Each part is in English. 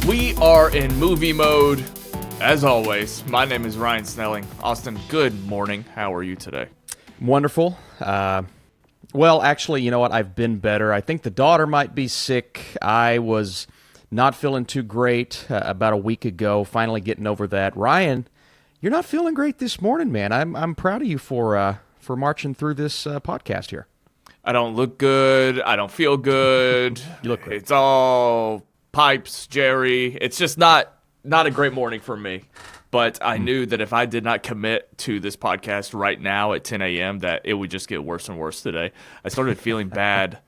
We are in movie mode, as always. My name is Ryan Snelling. Austin, good morning. How are you today? Wonderful. Well, actually, you know what? I've been better. I think the daughter might be sick. I was not feeling too great about a week ago, finally getting over that. Ryan, you're not feeling great this morning, man. I'm proud of you for marching through this podcast here. I don't look good. I don't feel good. You look great. It's all pipes, Jerry. It's just not a great morning for me. But I knew that if I did not commit to this podcast right now at 10 a.m., that it would just get worse and worse today. I started feeling bad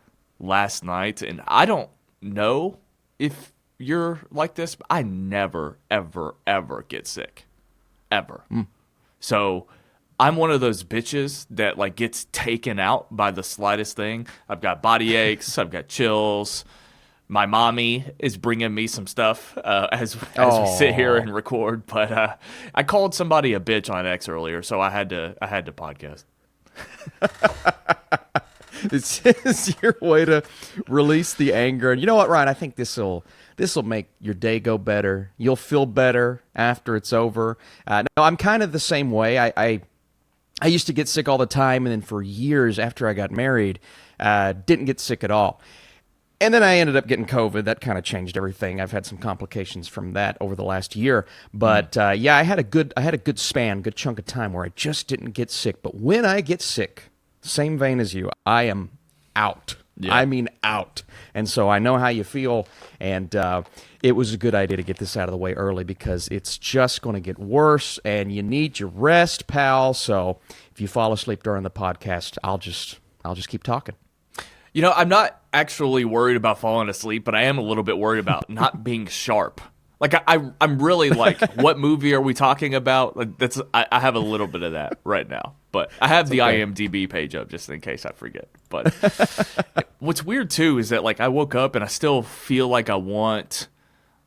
last night, and I don't know if you're like this, but I never, ever, ever get sick. Ever. So I'm one of those bitches that like gets taken out by the slightest thing. I've got body aches. I've got chills. My mommy is bringing me some stuff as we sit here and record. But I called somebody a bitch on X earlier, so I had to podcast. This is your way to release the anger. And you know what, Ryan? I think this will make your day go better. You'll feel better after it's over. No, I'm kind of the same way. I used to get sick all the time, and then for years after I got married, didn't get sick at all. And then I ended up getting COVID. That kind of changed everything. I've had some complications from that over the last year. But yeah, I had a good chunk of time where I just didn't get sick. But when I get sick, same vein as you, I am out. Yeah. I mean out. And so I know how you feel. And it was a good idea to get this out of the way early because it's just going to get worse. And you need your rest, pal. So if you fall asleep during the podcast, I'll just keep talking. You know, I'm not actually worried about falling asleep, but I am a little bit worried about not being sharp. Like I'm really like, what movie are we talking about? Like I have a little bit of that right now, but I have the IMDb page up just in case I forget. But what's weird too is that like I woke up and I still feel like I want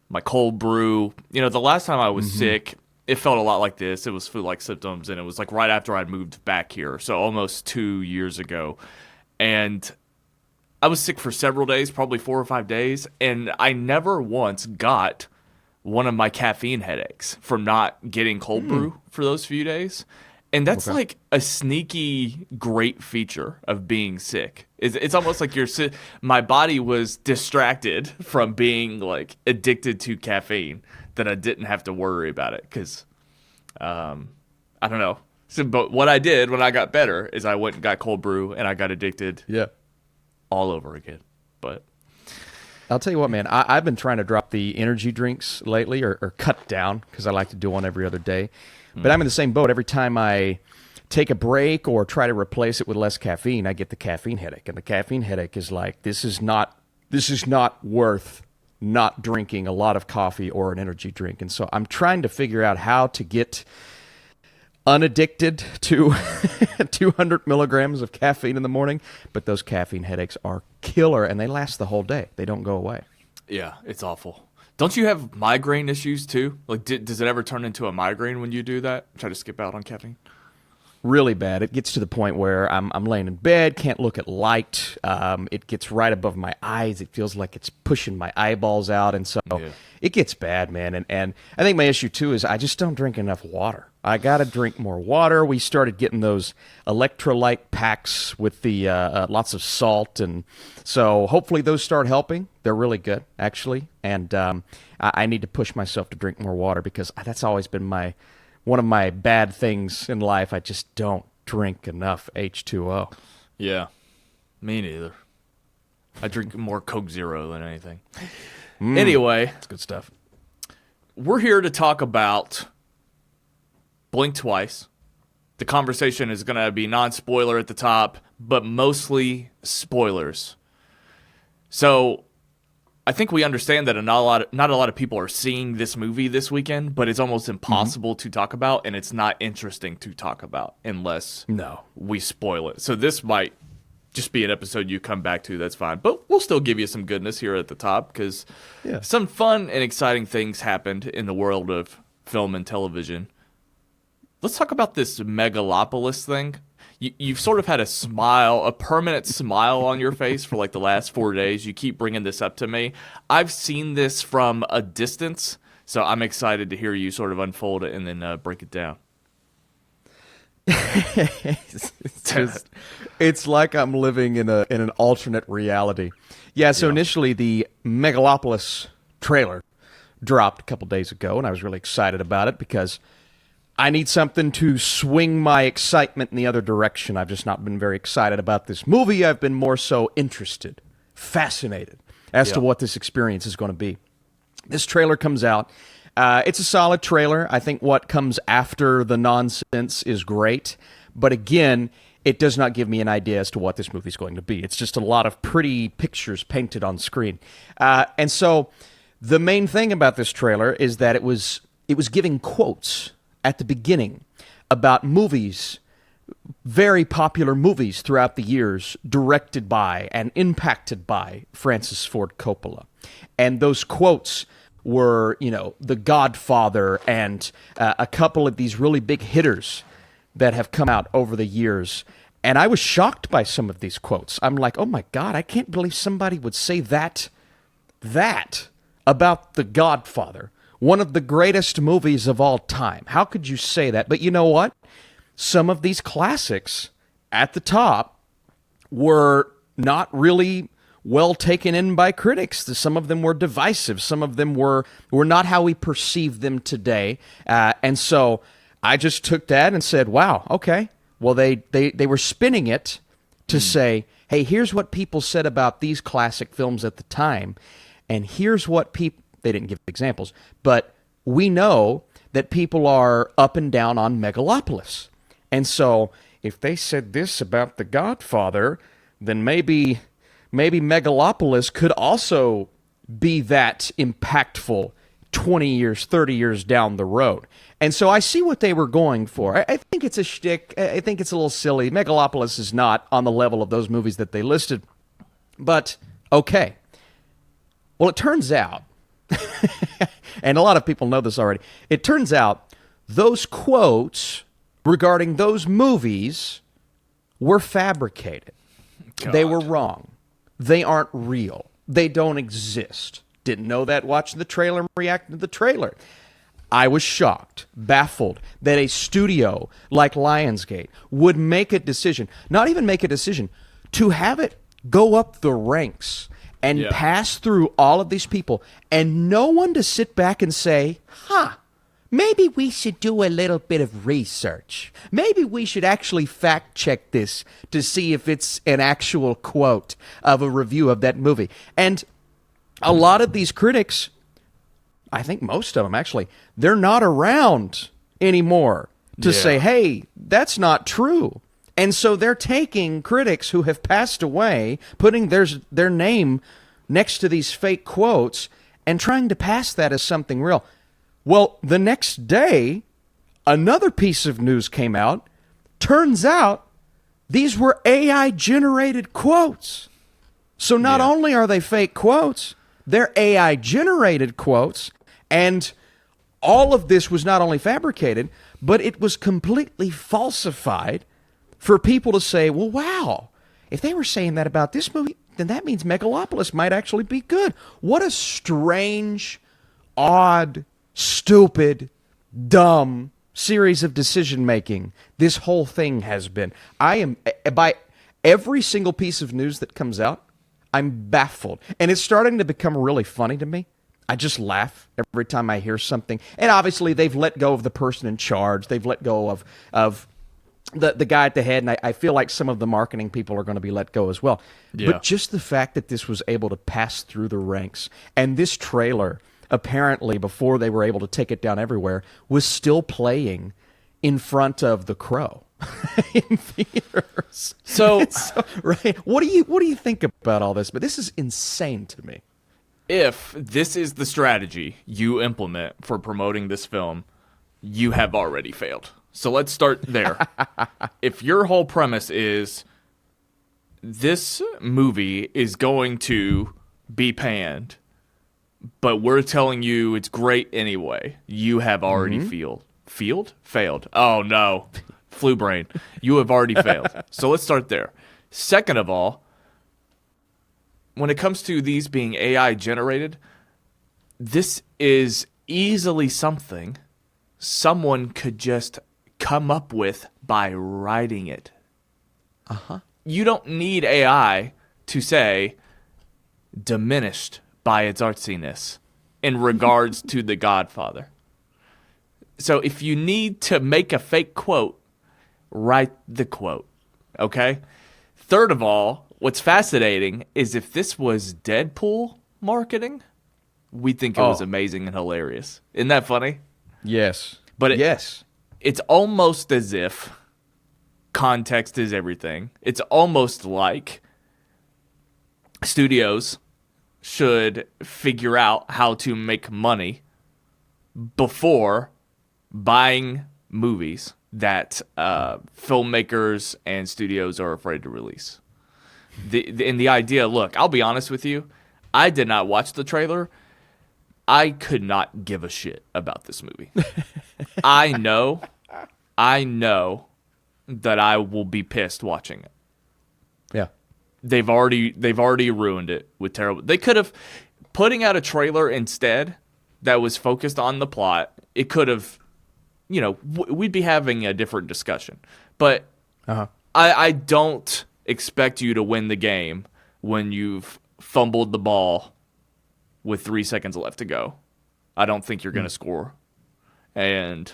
my cold brew. You know, the last time I was sick, it felt a lot like this. It was flu-like symptoms, and it was like right after I'd moved back here, so almost 2 years ago, and I was sick for several days, probably 4 or 5 days, and I never once got one of my caffeine headaches from not getting cold brew for those few days. And that's like a sneaky great feature of being sick. It's almost like my body was distracted from being like addicted to caffeine that I didn't have to worry about it because, I don't know. So, but what I did when I got better is I went and got cold brew and I got addicted. Yeah. All over again. But I'll tell you what, man, I've been trying to drop the energy drinks lately or cut down because I like to do one every other day. But I'm in the same boat. Every time I take a break or try to replace it with less caffeine, I get the caffeine headache. And the caffeine headache is like, this is not worth not drinking a lot of coffee or an energy drink. And so I'm trying to figure out how to get unaddicted to 200 milligrams of caffeine in the morning, but those caffeine headaches are killer, and they last the whole day. They don't go away. Yeah, it's awful. Don't you have migraine issues too? Like, does it ever turn into a migraine when you do that? Try to skip out on caffeine? Really bad. It gets to the point where I'm laying in bed, can't look at light. It gets right above my eyes. It feels like it's pushing my eyeballs out, and so it gets bad, man. And I think my issue too is I just don't drink enough water. I got to drink more water. We started getting those electrolyte packs with the lots of salt, and so hopefully those start helping. They're really good, actually, and I need to push myself to drink more water because that's always been one of my bad things in life. I just don't drink enough H2O. Yeah, me neither. I drink more Coke Zero than anything. Anyway, that's good stuff. We're here to talk about Blink Twice. The conversation is going to be non-spoiler at the top, but mostly spoilers. So I think we understand that not a lot of people are seeing this movie this weekend, but it's almost impossible to talk about, and it's not interesting to talk about unless we spoil it. So this might just be an episode you come back to, that's fine. But we'll still give you some goodness here at the top because some fun and exciting things happened in the world of film and television. Let's talk about this Megalopolis thing. you've sort of had a permanent smile on your face for like the last 4 days. You keep bringing this up to me. I've seen this from a distance, so I'm excited to hear you sort of unfold it and then break it down. It's like I'm living in an alternate reality. Yeah, so initially the Megalopolis trailer dropped a couple days ago, and I was really excited about it because I need something to swing my excitement in the other direction. I've just not been very excited about this movie. I've been more so interested, fascinated as to what this experience is going to be. This trailer comes out. It's a solid trailer. I think what comes after the nonsense is great. But again, it does not give me an idea as to what this movie is going to be. It's just a lot of pretty pictures painted on screen. And so the main thing about this trailer is that it was giving quotes at the beginning about movies, very popular movies throughout the years, directed by and impacted by Francis Ford Coppola. And those quotes were, The Godfather and a couple of these really big hitters that have come out over the years. And I was shocked by some of these quotes. I'm like, oh my God, I can't believe somebody would say that about The Godfather, one of the greatest movies of all time. How could you say that? But you know what? Some of these classics at the top were not really well taken in by critics. Some of them were divisive. Some of them were not how we perceive them today. And so I just took that and said, wow, okay. Well, they were spinning it to say, hey, here's what people said about these classic films at the time. And here's what people, they didn't give examples, but we know that people are up and down on Megalopolis. And so if they said this about The Godfather, then maybe Megalopolis could also be that impactful 20 years, 30 years down the road. And so I see what they were going for. I think it's a shtick. I think it's a little silly. Megalopolis is not on the level of those movies that they listed. But, okay. Well, it turns out, and a lot of people know this already, it turns out those quotes regarding those movies were fabricated. God. They were wrong. They aren't real. They don't exist. Didn't know that watching the trailer and reacting to the trailer. I was shocked, baffled, that a studio like Lionsgate would make a decision, not even make a decision, to have it go up the ranks and pass through all of these people, and no one to sit back and say, maybe we should do a little bit of research. Maybe we should actually fact check this to see if it's an actual quote of a review of that movie. And a lot of these critics, I think most of them actually, they're not around anymore to say, hey, that's not true. And so they're taking critics who have passed away, putting their name next to these fake quotes, and trying to pass that as something real. Well, the next day, another piece of news came out. Turns out these were AI-generated quotes. So not only are they fake quotes, they're AI-generated quotes, and all of this was not only fabricated, but it was completely falsified for people to say, well, wow, if they were saying that about this movie, then that means Megalopolis might actually be good. What a strange, odd, stupid, dumb series of decision-making this whole thing has been. I am, by every single piece of news that comes out, I'm baffled. And it's starting to become really funny to me. I just laugh every time I hear something. And obviously, they've let go of the person in charge. They've let go of the guy at the head, and I feel like some of the marketing people are going to be let go as well. Yeah. But just the fact that this was able to pass through the ranks, and this trailer, apparently, before they were able to take it down everywhere, was still playing in front of The Crow in theaters. So right, what do you think about all this? But this is insane to me. If this is the strategy you implement for promoting this film, you have already failed. So let's start there. If your whole premise is this movie is going to be panned, but we're telling you it's great anyway, you have already failed. Oh no. Flu brain. You have already failed. So let's start there. Second of all, when it comes to these being AI generated, this is easily something someone could just come up with by writing it. You don't need AI to say diminished by its artsiness in regards to The Godfather. So if you need to make a fake quote, write the quote, okay? Third of all, what's fascinating is if this was Deadpool marketing, we think it was amazing and hilarious. Isn't that funny? Yes. But yes. It's almost as if context is everything. It's almost like studios should figure out how to make money before buying movies that filmmakers and studios are afraid to release. The idea, look, I'll be honest with you, I did not watch the trailer. I could not give a shit about this movie. I know that I will be pissed watching it. Yeah. They've already ruined it with terrible. They could have putting out a trailer instead that was focused on the plot. It could have, we'd be having a different discussion. But I don't expect you to win the game when you've fumbled the ball with 3 seconds left to go. I don't think you're going to score. And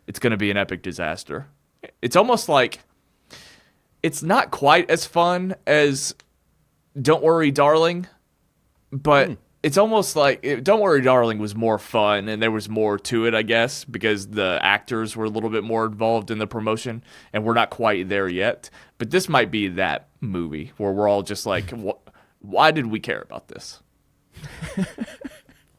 it's going to be an epic disaster. It's almost like it's not quite as fun as Don't Worry, Darling, but it's almost like Don't Worry, Darling was more fun and there was more to it, I guess, because the actors were a little bit more involved in the promotion, and we're not quite there yet. But this might be that movie where we're all just like, why did we care about this?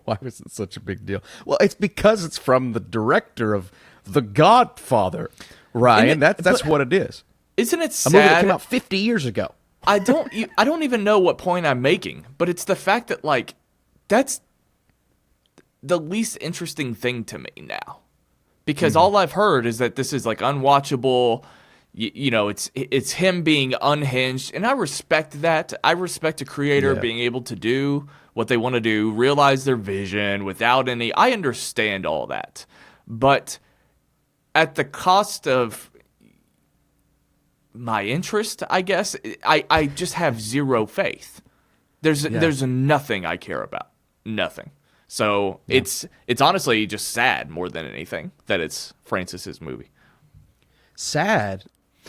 Why was it such a big deal? Well, it's because it's from the director of The Godfather, Ryan. That's what it is. Isn't it sad? A movie that came out 50 years ago. I don't even know what point I'm making, but it's the fact that, like, that's the least interesting thing to me now. Because all I've heard is that this is, like, unwatchable. It's him being unhinged, and I respect that. I respect a creator being able to do what they want to do, realize their vision without any. I understand all that, but at the cost of my interest, I guess, I just have zero faith. There's nothing I care about, nothing. So it's honestly just sad more than anything that it's Francis's movie. Sad.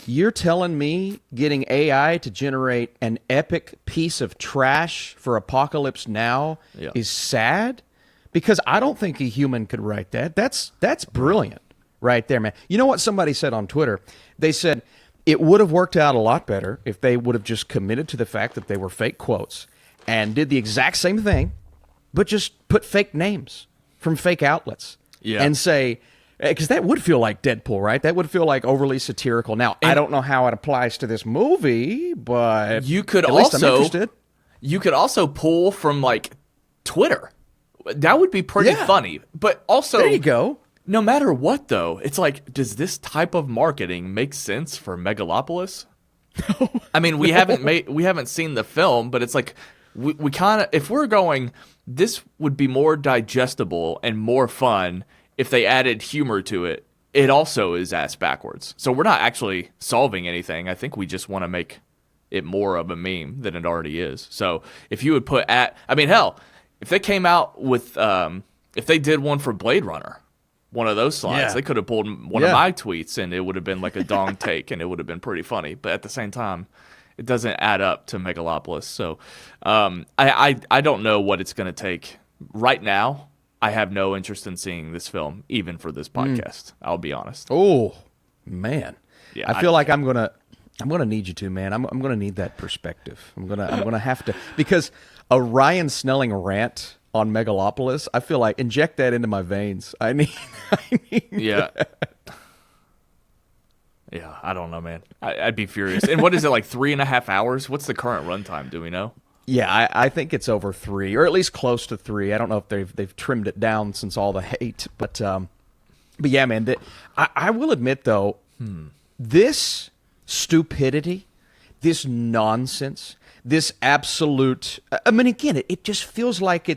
You're telling me getting AI to generate an epic piece of trash for Apocalypse Now is sad? Because I don't think a human could write that. That's brilliant right there, man. You know what somebody said on Twitter? They said it would have worked out a lot better if they would have just committed to the fact that they were fake quotes and did the exact same thing, but just put fake names from fake outlets and say, because that would feel like Deadpool, right? That would feel like overly satirical. Now, I don't know how it applies to this movie, but you could at least I'm interested. You could also pull from, like, Twitter. That would be pretty funny. But also, there you go. No matter what, though, it's like, does this type of marketing make sense for Megalopolis? No. I mean, we haven't seen the film, but it's like we kind of, if we're going, this would be more digestible and more fun if they added humor to it. It also is ass backwards. So we're not actually solving anything. I think we just want to make it more of a meme than it already is. So if you would put if they came out with, if they did one for Blade Runner, one of those slides, they could have pulled one of my tweets and it would have been like a dong take and it would have been pretty funny. But at the same time, it doesn't add up to Megalopolis. So I don't know what it's going to take. Right now, I have no interest in seeing this film, even for this podcast. I'll be honest. Oh, man. Yeah, I feel like I'm gonna need you to, man. I'm gonna need that perspective. I'm gonna have to, because a Ryan Snelling rant on Megalopolis, I feel like inject that into my veins. I need that. Yeah, I don't know, man. I'd be furious. And what is it, like 3.5 hours? What's the current runtime? Do we know? Yeah, I think it's over 3, or at least close to 3. I don't know if they've trimmed it down since all the hate, but yeah, man. I will admit though, this stupidity, this nonsense, this absolute, I mean, again, it just feels like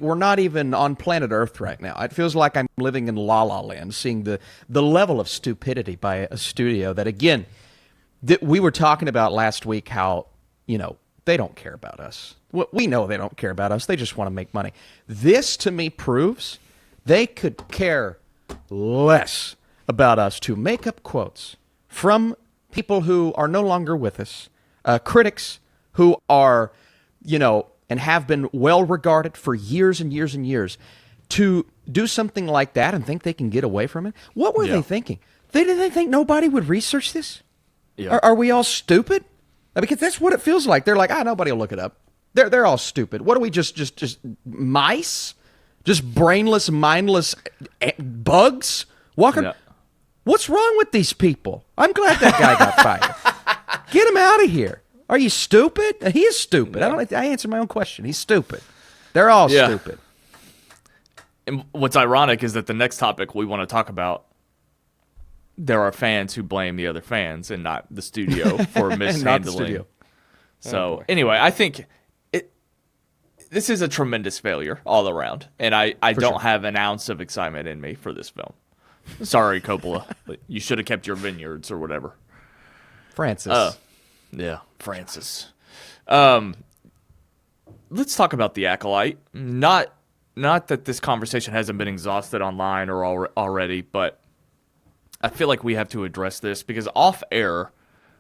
we're not even on planet Earth right now. It feels like I'm living in La La Land, seeing the level of stupidity by a studio that, again, that we were talking about last week, how, they don't care about us. We know they don't care about us. They just want to make money. This, to me, proves they could care less about us to make up quotes from people who are no longer with us, critics who are, and have been well regarded for years and years and years, to do something like that and think they can get away from it. What were they thinking? Did they think nobody would research this? Yeah. Are we all stupid? Because that's what it feels like. They're like, nobody will look it up. They're all stupid. What are we, just mice? Just brainless, mindless bugs walking? Yeah. What's wrong with these people? I'm glad that guy got fired. Get him out of here. Are you stupid? He is stupid. Yeah. I answer my own question. He's stupid. They're all stupid. And what's ironic is that the next topic we want to talk about, there are fans who blame the other fans and not the studio for mishandling. Not the studio. So anyway, I think this is a tremendous failure all around, and I don't have an ounce of excitement in me for this film. Sorry, Coppola. You should have kept your vineyards or whatever. Francis. Yeah, Francis. Let's talk about The Acolyte. Not that this conversation hasn't been exhausted online or already, but I feel like we have to address this because off air,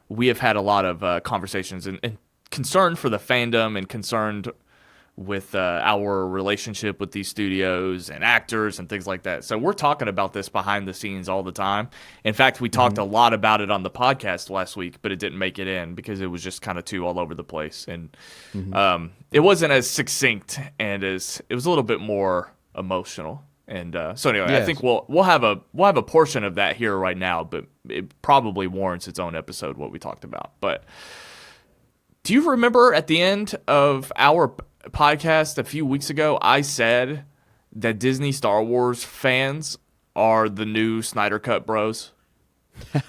we have had a lot of conversations and concern for the fandom and concerned with our relationship with these studios and actors and things like that. So we're talking about this behind the scenes all the time. In fact, we talked a lot about it on the podcast last week, but it didn't make it in because it was just kind of too all over the place. And it wasn't as succinct and it was a little bit more emotional. And so anyway, I think we'll have a portion of that here right now, but it probably warrants its own episode, what we talked about. But do you remember at the end of our podcast a few weeks ago, I said that Disney Star Wars fans are the new Snyder Cut bros?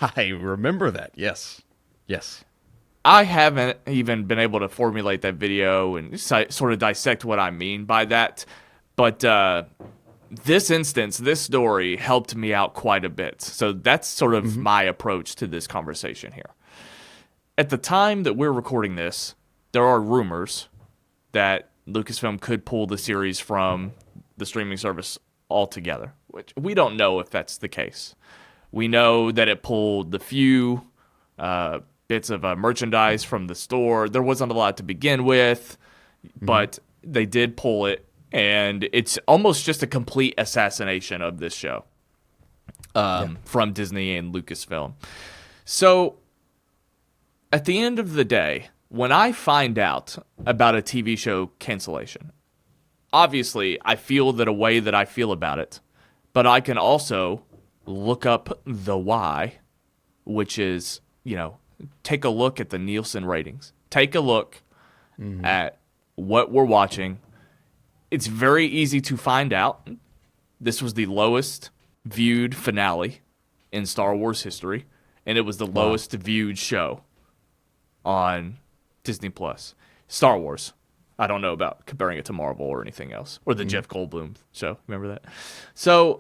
I remember that. Yes. I haven't even been able to formulate that video and sort of dissect what I mean by that. But this story helped me out quite a bit. So that's sort of my approach to this conversation here. At the time that we're recording this, there are rumors that Lucasfilm could pull the series from the streaming service altogether, which we don't know if that's the case. We know that it pulled the few bits of merchandise from the store. There wasn't a lot to begin with, but they did pull it, and it's almost just a complete assassination of this show from Disney and Lucasfilm. So at the end of the day, when I find out about a TV show cancellation, obviously I feel that a way that I feel about it, but I can also look up the why, which is, take a look at the Nielsen ratings. Take a look at what we're watching. It's very easy to find out. This was the lowest viewed finale in Star Wars history, and it was the lowest viewed show on Disney Plus. Star Wars. I don't know about comparing it to Marvel or anything else. Or the Jeff Goldblum show. Remember that? So,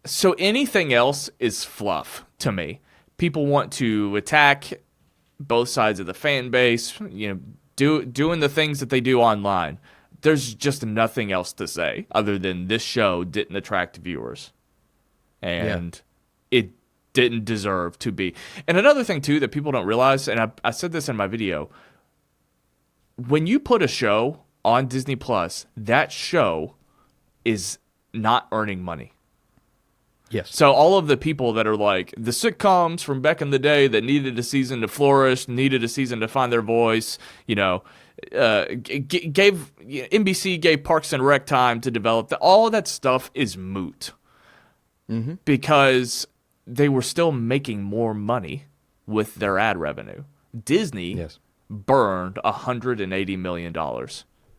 so anything else is fluff to me. People want to attack both sides of the fan base, doing the things that they do online. There's just nothing else to say other than this show didn't attract viewers. And it didn't deserve to be. And another thing, too, that people don't realize, and I said this in my video, when you put a show on Disney Plus, that show is not earning money. Yes. So all of the people that are like, the sitcoms from back in the day that needed a season to flourish, needed a season to find their voice, NBC gave Parks and Rec time to develop. All of that stuff is moot. Because they were still making more money with their ad revenue. Disney burned $180 million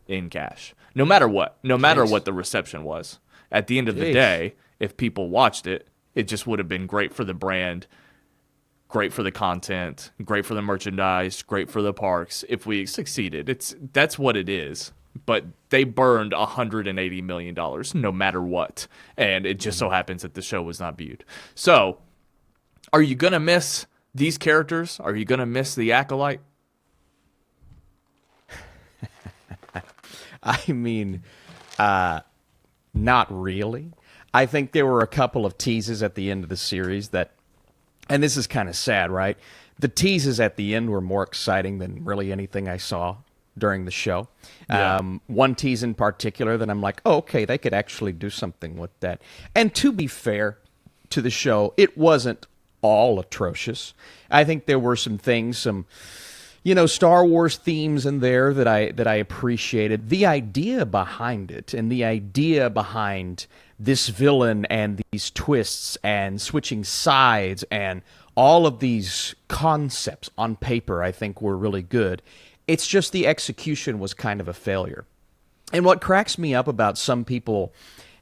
in cash. No matter what. No matter what the reception was. At the end of the day, if people watched it, it just would have been great for the brand. great for the content, great for the merchandise, great for the parks. If we succeeded, that's what it is. But they burned $180 million no matter what. And it just so happens that the show was not viewed. So, are you going to miss these characters? Are you going to miss the Acolyte? I mean, not really. I think there were a couple of teases at the end of the series that, and this is kind of sad, right? The teases at the end were more exciting than really anything I saw during the show. Yeah. One tease in particular that I'm like, oh, okay, they could actually do something with that. And to be fair to the show, it wasn't all atrocious. I think there were some things, some Star Wars themes in there that I appreciated. The idea behind it and the idea behind this villain and these twists and switching sides and all of these concepts on paper, I think were really good. It's just the execution was kind of a failure. And what cracks me up about some people,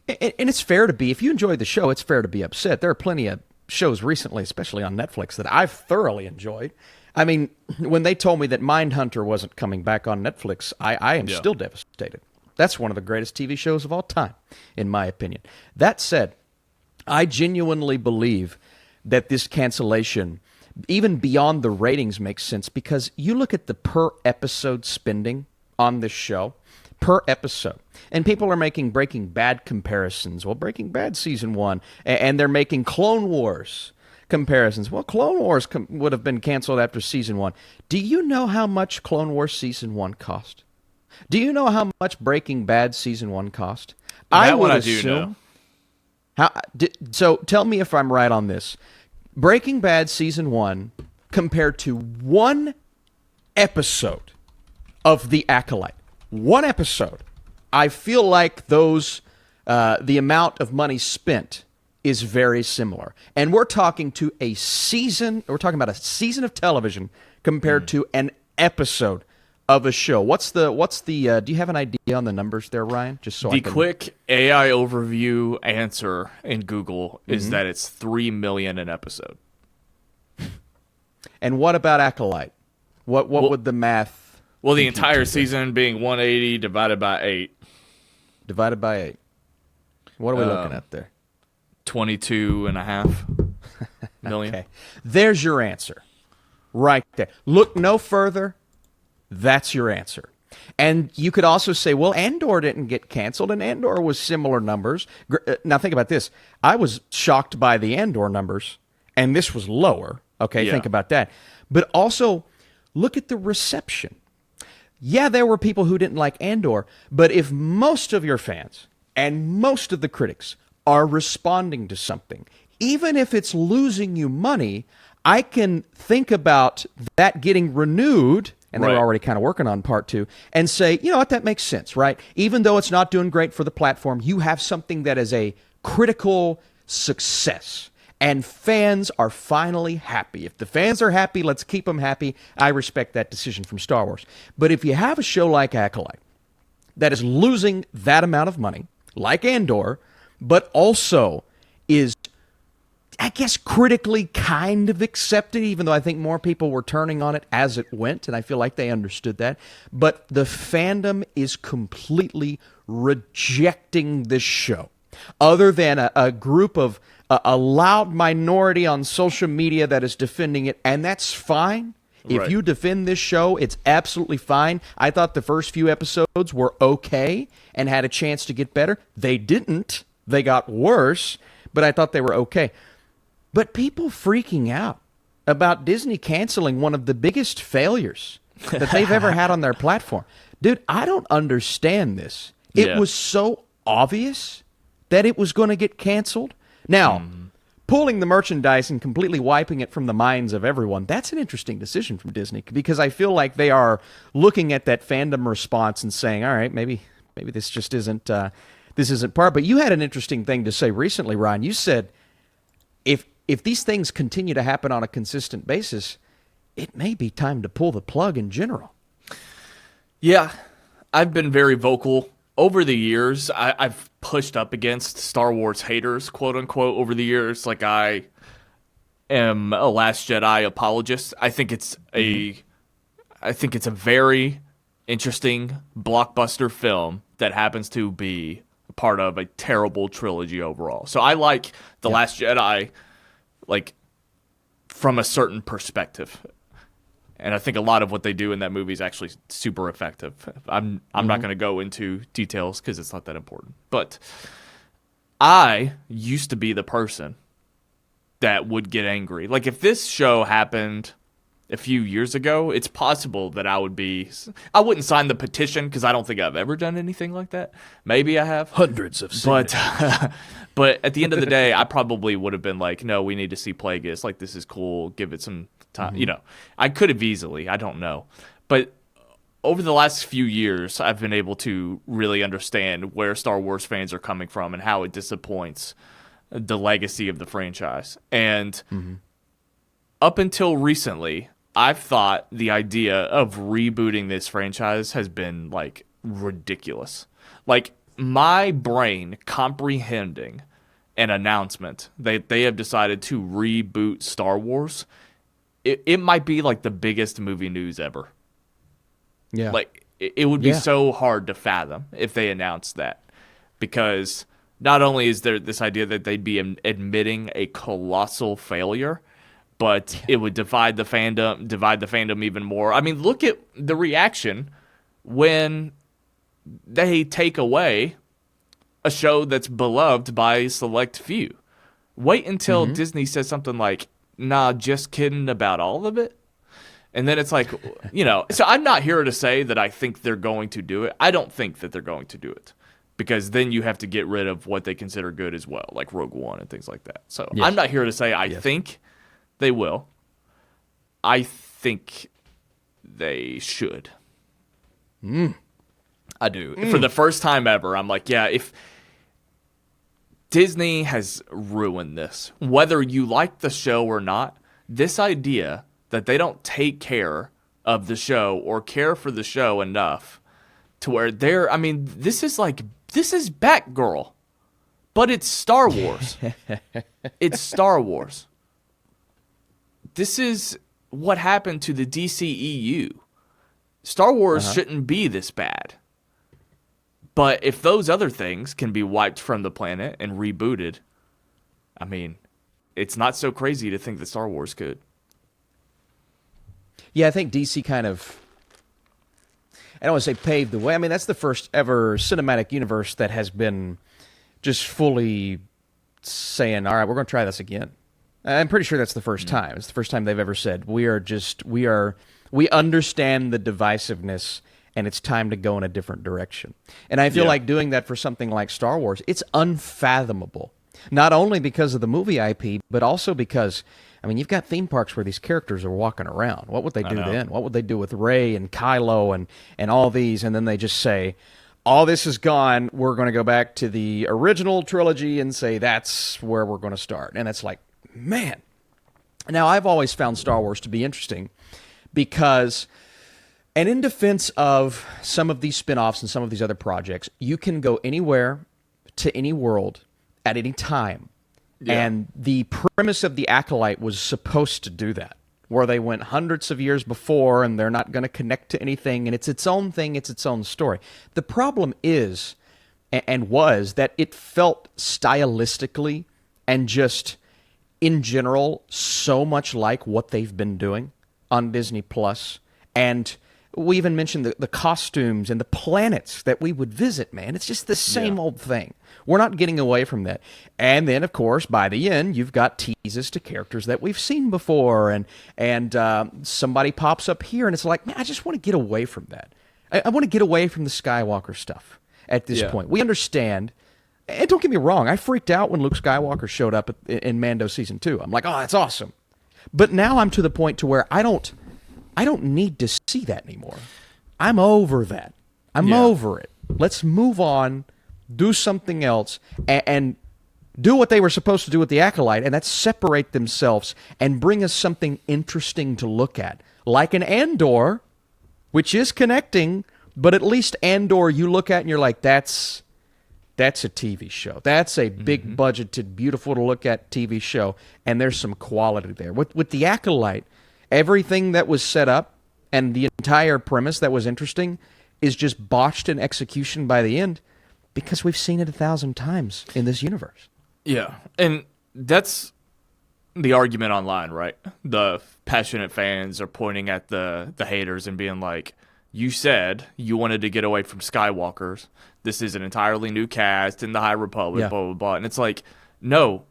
and it's fair to be, if you enjoyed the show, it's fair to be upset. There are plenty of shows recently, especially on Netflix, that I've thoroughly enjoyed. I mean, when they told me that Mindhunter wasn't coming back on Netflix, I am still devastated. That's one of the greatest TV shows of all time, in my opinion. That said, I genuinely believe that this cancellation, even beyond the ratings, makes sense because you look at the per episode spending on this show, per episode, and people are making Breaking Bad comparisons. Well, Breaking Bad season 1, and they're making Clone Wars comparisons. Well, Clone Wars would have been canceled after season 1. Do you know how much Clone Wars season 1 cost? Do you know how much Breaking Bad season 1 cost? That one I do know. So tell me if I'm right on this. Breaking Bad season 1 compared to one episode of The Acolyte. One episode. I feel like the amount of money spent is very similar. And we're talking about a season of television compared to an episode of a show. Do you have an idea on the numbers there, Ryan? Just so quick AI overview answer in Google is that it's $3 million an episode. And what about Acolyte? What would the math? Well, the entire season being 180 divided by 8. Divided by 8. What are we looking at there? 22.5 million. Okay. There's your answer. Right there. Look no further. That's your answer. And you could also say, well, Andor didn't get canceled, and Andor was similar numbers. Now, think about this. I was shocked by the Andor numbers, and this was lower. Okay, Think about that. But also, look at the reception. Yeah, there were people who didn't like Andor, but if most of your fans and most of the critics are responding to something, even if it's losing you money, I can think about that getting renewed, and they were already kind of working on part 2, and say, you know what, that makes sense, right? Even though it's not doing great for the platform, you have something that is a critical success, and fans are finally happy. If the fans are happy, let's keep them happy. I respect that decision from Star Wars. But if you have a show like Acolyte that is losing that amount of money, like Andor, but also is, I guess, critically kind of accepted, even though I think more people were turning on it as it went, and I feel like they understood that. But the fandom is completely rejecting this show. Other than a group of a loud minority on social media that is defending it, and that's fine. If you defend this show, it's absolutely fine. I thought the first few episodes were okay and had a chance to get better. They didn't. They got worse, but I thought they were okay. But people freaking out about Disney canceling one of the biggest failures that they've ever had on their platform. Dude, I don't understand this. It was so obvious that it was going to get canceled. Now, pulling the merchandise and completely wiping it from the minds of everyone, that's an interesting decision from Disney, because I feel like they are looking at that fandom response and saying, all right, maybe this just isn't part. But you had an interesting thing to say recently, Ryan. You said if these things continue to happen on a consistent basis, it may be time to pull the plug in general. Yeah, I've been very vocal over the years. I've pushed up against Star Wars haters, quote unquote, over the years. Like, I am a Last Jedi apologist. I think it's a very interesting blockbuster film that happens to be part of a terrible trilogy overall. So I like The Last Jedi, like, from a certain perspective. And I think a lot of what they do in that movie is actually super effective. I'm not going to go into details because it's not that important. But I used to be the person that would get angry. Like, if this show happened a few years ago, it's possible that I wouldn't sign the petition because I don't think I've ever done anything like that. Maybe I have. Hundreds of signatures. But at the end of the day, I probably would have been like, no, we need to see Plagueis. Like, this is cool. Give it some time. You know, I could have easily. I don't know. But over the last few years, I've been able to really understand where Star Wars fans are coming from and how it disappoints the legacy of the franchise. And up until recently, I've thought the idea of rebooting this franchise has been, like, ridiculous. Like, my brain comprehending an announcement that they have decided to reboot Star Wars, it might be, like, the biggest movie news ever. Yeah. Like, it would be so hard to fathom if they announced that. Because not only is there this idea that they'd be admitting a colossal failure, but it would divide the fandom even more. I mean, look at the reaction when they take away a show that's beloved by a select few. Wait until Disney says something like, nah, just kidding about all of it. And then it's like, you know, so I'm not here to say that I think they're going to do it. I don't think that they're going to do it. Because then you have to get rid of what they consider good as well, like Rogue One and things like that. So I'm not here to say I think they will. I think they should. I do. For the first time ever, I'm like, yeah, if Disney has ruined this, whether you like the show or not, this idea that they don't take care of the show or care for the show enough to where they're, I mean, this is Batgirl, but it's Star Wars. It's Star Wars. This is what happened to the DCEU. Star Wars shouldn't be this bad. But if those other things can be wiped from the planet and rebooted, I mean, it's not so crazy to think that Star Wars could. Yeah, I think DC kind of, I don't want to say paved the way. I mean, that's the first ever cinematic universe that has been just fully saying, all right, we're going to try this again. I'm pretty sure that's the first time. It's the first time they've ever said, we understand the divisiveness and it's time to go in a different direction. And I feel like doing that for something like Star Wars, it's unfathomable. Not only because of the movie IP, but also because, I mean, you've got theme parks where these characters are walking around. What would they do then? What would they do with Rey and Kylo and all these? And then they just say, all this is gone. We're going to go back to the original trilogy and say that's where we're going to start. And it's like, man. Now, I've always found Star Wars to be interesting because, and in defense of some of these spin-offs and some of these other projects, you can go anywhere to any world at any time. Yeah. And the premise of the Acolyte was supposed to do that, where they went hundreds of years before and they're not going to connect to anything, and it's its own thing, it's its own story. The problem is, and was, that it felt stylistically and just in general so much like what they've been doing on Disney Plus. And we even mentioned the costumes and the planets that we would visit, man. It's just the same old thing. We're not getting away from that. And then, of course, by the end, you've got teases to characters that we've seen before, and somebody pops up here, and it's like, man, I just want to get away from that. I want to get away from the Skywalker stuff at this point. We understand, and don't get me wrong, I freaked out when Luke Skywalker showed up in Mando Season 2. I'm like, oh, that's awesome. But now I'm to the point to where I don't need to see that anymore. I'm over that. I'm over it. Let's move on, do something else, and do what they were supposed to do with the Acolyte, and that's separate themselves and bring us something interesting to look at. Like an Andor, which is connecting, but at least Andor you look at and you're like, that's that's a TV show. That's a big budgeted, beautiful to look at TV show, and there's some quality there. With The Acolyte, everything that was set up and the entire premise that was interesting is just botched in execution by the end because we've seen it 1,000 times in this universe. Yeah, and that's the argument online, right? The passionate fans are pointing at the haters and being like, you said you wanted to get away from Skywalkers. This is an entirely new cast in the High Republic, blah, blah, blah. And it's like, no,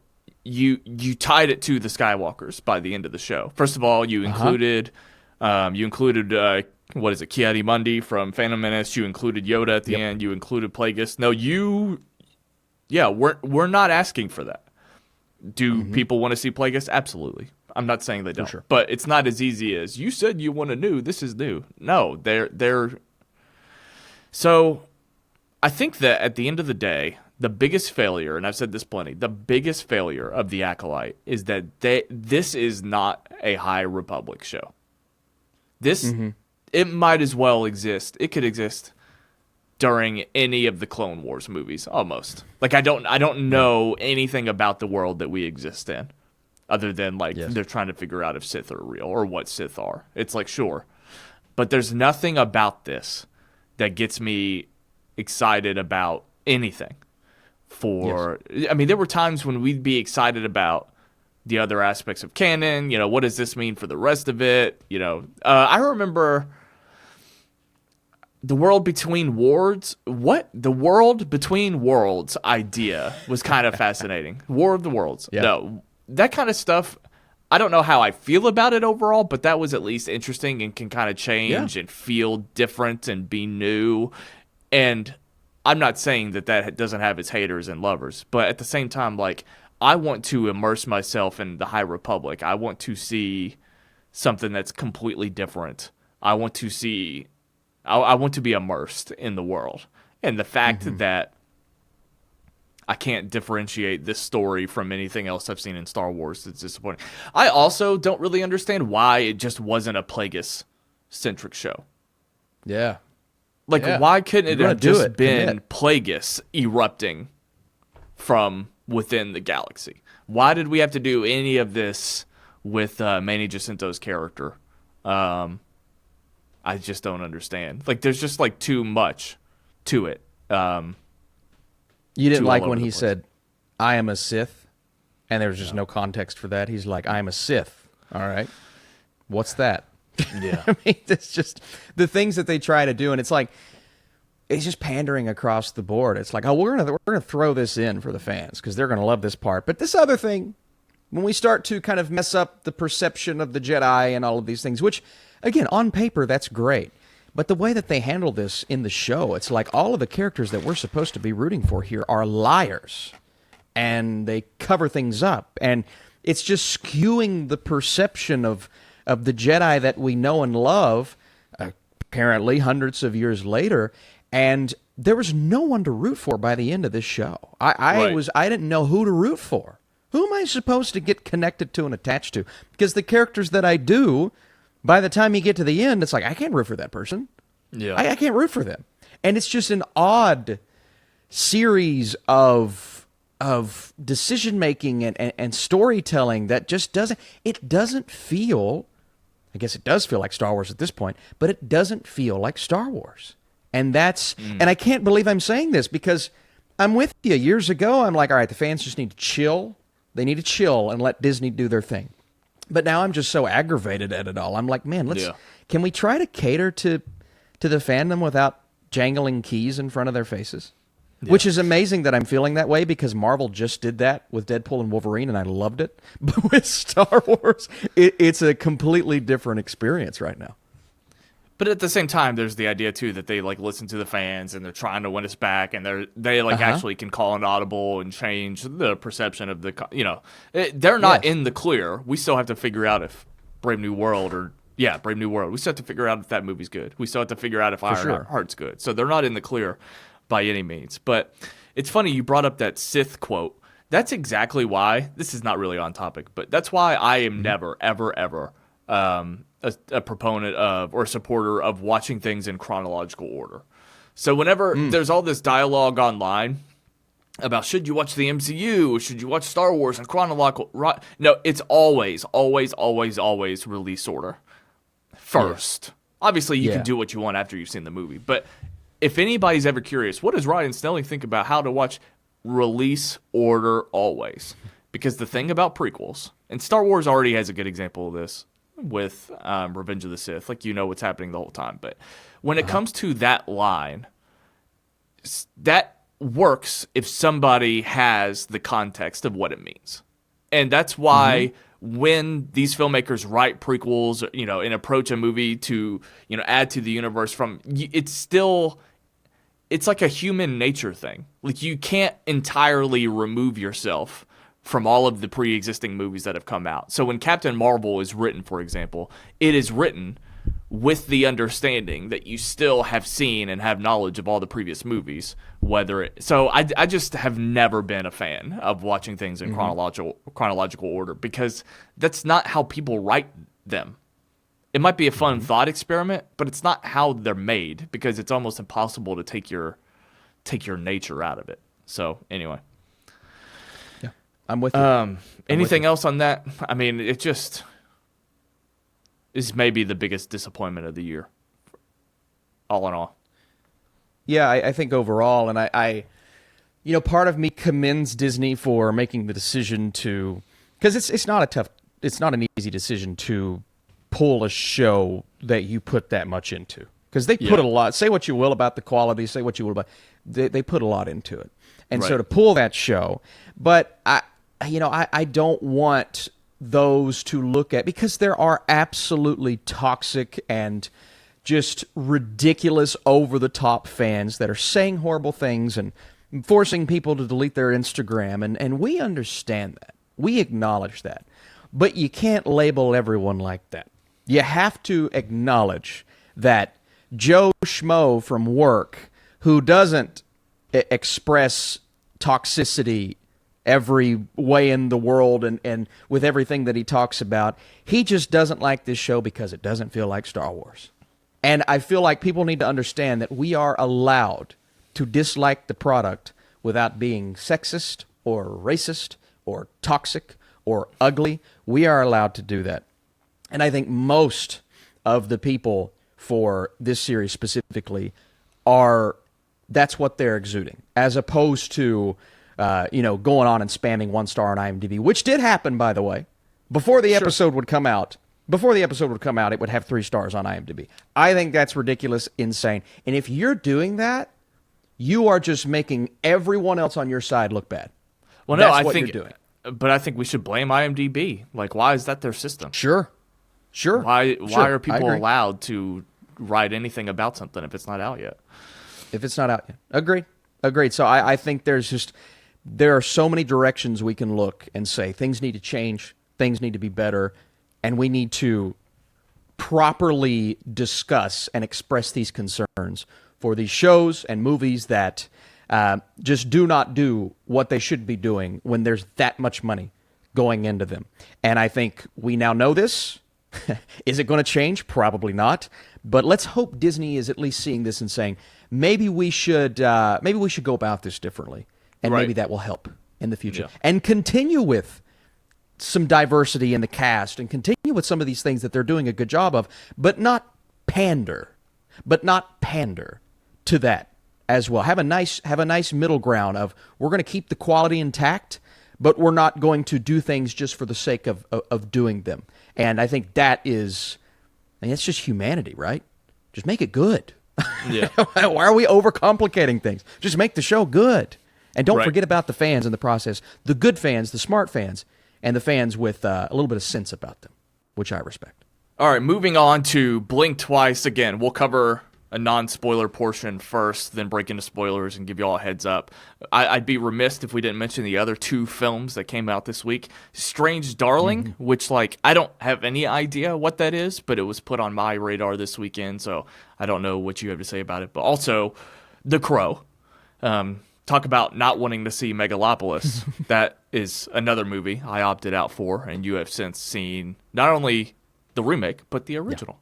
you tied it to the Skywalkers by the end of the show. First of all, you included what is it, Ki-Adi-Mundi from Phantom Menace. You included Yoda at the end. You included Plagueis. No, we're not asking for that. Do people want to see Plagueis? Absolutely. I'm not saying they don't, sure. But it's not as easy as you said you want a new. This is new. No, they're. So, I think that at the end of the day, the biggest failure, and I've said this plenty, the biggest failure of The Acolyte is that this is not a High Republic show. This it might as well exist. It could exist during any of the Clone Wars movies, almost. Like I don't know anything about the world that we exist in. Other than, they're trying to figure out if Sith are real or what Sith are. It's like, sure. But there's nothing about this that gets me excited about anything. I mean, there were times when we'd be excited about the other aspects of canon. What does this mean for the rest of it? I remember the World Between Worlds. The World Between Worlds idea was kind of fascinating. War of the Worlds. Yeah. No. That kind of stuff, I don't know how I feel about it overall, but that was at least interesting and can kind of change and feel different and be new. And I'm not saying that doesn't have its haters and lovers, but at the same time, I want to immerse myself in the High Republic. I want to see something that's completely different. I want to be immersed in the world. And the fact that I can't differentiate this story from anything else I've seen in Star Wars. It's disappointing. I also don't really understand why it just wasn't a Plagueis-centric show. Yeah. Why couldn't it have just been Plagueis erupting from within the galaxy? Why did we have to do any of this with Manny Jacinto's character? I just don't understand. There's just, too much to it. You didn't like when he said, I am a Sith, and there was just no context for that. He's like, I am a Sith. All right. What's that? Yeah. I mean, it's just the things that they try to do, and it's just pandering across the board. It's like, oh, we're gonna throw this in for the fans because they're gonna love this part. But this other thing, when we start to kind of mess up the perception of the Jedi and all of these things, which, again, on paper, that's great. But the way that they handle this in the show, it's like all of the characters that we're supposed to be rooting for here are liars. And they cover things up. And it's just skewing the perception of the Jedi that we know and love, apparently hundreds of years later. And there was no one to root for by the end of this show. I didn't know who to root for. Who am I supposed to get connected to and attached to? Because the characters that I do, by the time you get to the end, it's like, I can't root for that person. Yeah. I can't root for them. And it's just an odd series of decision-making and storytelling that just doesn't feel, I guess it does feel like Star Wars at this point, but it doesn't feel like Star Wars. And and I can't believe I'm saying this because I'm with you. Years ago, I'm like, all right, the fans just need to chill. They need to chill and let Disney do their thing. But now I'm just so aggravated at it all. I'm like, man, can we try to cater to the fandom without jangling keys in front of their faces? Yeah. Which is amazing that I'm feeling that way because Marvel just did that with Deadpool and Wolverine, and I loved it. But with Star Wars, it's a completely different experience right now. But at the same time, there's the idea, too, that they listen to the fans and they're trying to win us back and they actually can call an audible and change the perception of they're not in the clear. We still have to figure out if Brave New World Brave New World. We still have to figure out if that movie's good. We still have to figure out if Ironheart's good. So they're not in the clear by any means. But it's funny, you brought up that Sith quote. That's exactly why, this is not really on topic, but that's why I am never, ever, ever a proponent of or supporter of watching things in chronological order. So whenever there's all this dialogue online about should you watch the MCU, should you watch Star Wars in chronological. No, it's always release order first. Yeah. Obviously, you can do what you want after you've seen the movie, but if anybody's ever curious, what does Ryan Snelling think about how to watch release order always? Because the thing about prequels, and Star Wars already has a good example of this with Revenge of the Sith, like you know what's happening the whole time. But when it comes to that line, that works if somebody has the context of what it means. And that's why when these filmmakers write prequels, you know, and approach a movie to, you know, add to the universe from, it's like a human nature thing. Like you can't entirely remove yourself from all of the pre-existing movies that have come out. So when Captain Marvel is written, for example, it is written with the understanding that you still have seen and have knowledge of all the previous movies. So I just have never been a fan of watching things in chronological order, because that's not how people write them. It might be a fun thought experiment, but it's not how they're made, because it's almost impossible to take your nature out of it. So anyway. I'm with you. Anything else on that? I mean, it just is maybe the biggest disappointment of the year, all in all. Yeah, I think overall, and I you know, part of me commends Disney for making the decision to, because it's not an easy decision to pull a show that you put that much into, because they put a lot. Say what you will about the quality, say what you will about they put a lot into it, and so to pull that show, but I don't want those to look at, because there are absolutely toxic and just ridiculous over-the-top fans that are saying horrible things and forcing people to delete their Instagram, and we understand that. We acknowledge that. But you can't label everyone like that. You have to acknowledge that Joe Schmo from work, who doesn't express toxicity every way in the world and with everything that he talks about, he just doesn't like this show because it doesn't feel like Star Wars. And I feel like people need to understand that we are allowed to dislike the product without being sexist or racist or toxic or ugly. We are allowed to do that. And I think most of the people for this series specifically that's what they're exuding, as opposed to going on and spamming 1 star on IMDb, which did happen, by the way. Before the episode would come out, it would have 3 stars on IMDb. I think that's ridiculous, insane. And if you're doing that, you are just making everyone else on your side look bad. Well, that's what you're doing. But I think we should blame IMDb. Like, why is that their system? Sure. Why are people allowed to write anything about something if it's not out yet? If it's not out yet. Agreed. So I think there are so many directions we can look and say things need to change, things need to be better, and we need to properly discuss and express these concerns for these shows and movies that just do not do what they should be doing when there's that much money going into them. And I think we now know this. Is it going to change? Probably not. But let's hope Disney is at least seeing this and saying, maybe we should go about this differently, and maybe that will help in the future. Yeah. And continue with some diversity in the cast, and continue with some of these things that they're doing a good job of, but not pander to that as well. Have a nice middle ground of, we're going to keep the quality intact, but we're not going to do things just for the sake of doing them. And I think it's just humanity, right? Just make it good. Yeah. Why are we overcomplicating things? Just make the show good. And don't forget about the fans in the process. The good fans, the smart fans, and the fans with a little bit of sense about them, which I respect. All right, moving on to Blink Twice. Again, we'll cover a non-spoiler portion first, then break into spoilers and give you all a heads up. I'd be remiss if we didn't mention the other 2 films that came out this week. Strange Darling, which, I don't have any idea what that is, but it was put on my radar this weekend, so I don't know what you have to say about it. But also, The Crow. Talk about not wanting to see Megalopolis. That is another movie I opted out for, and you have since seen not only the remake, but the original.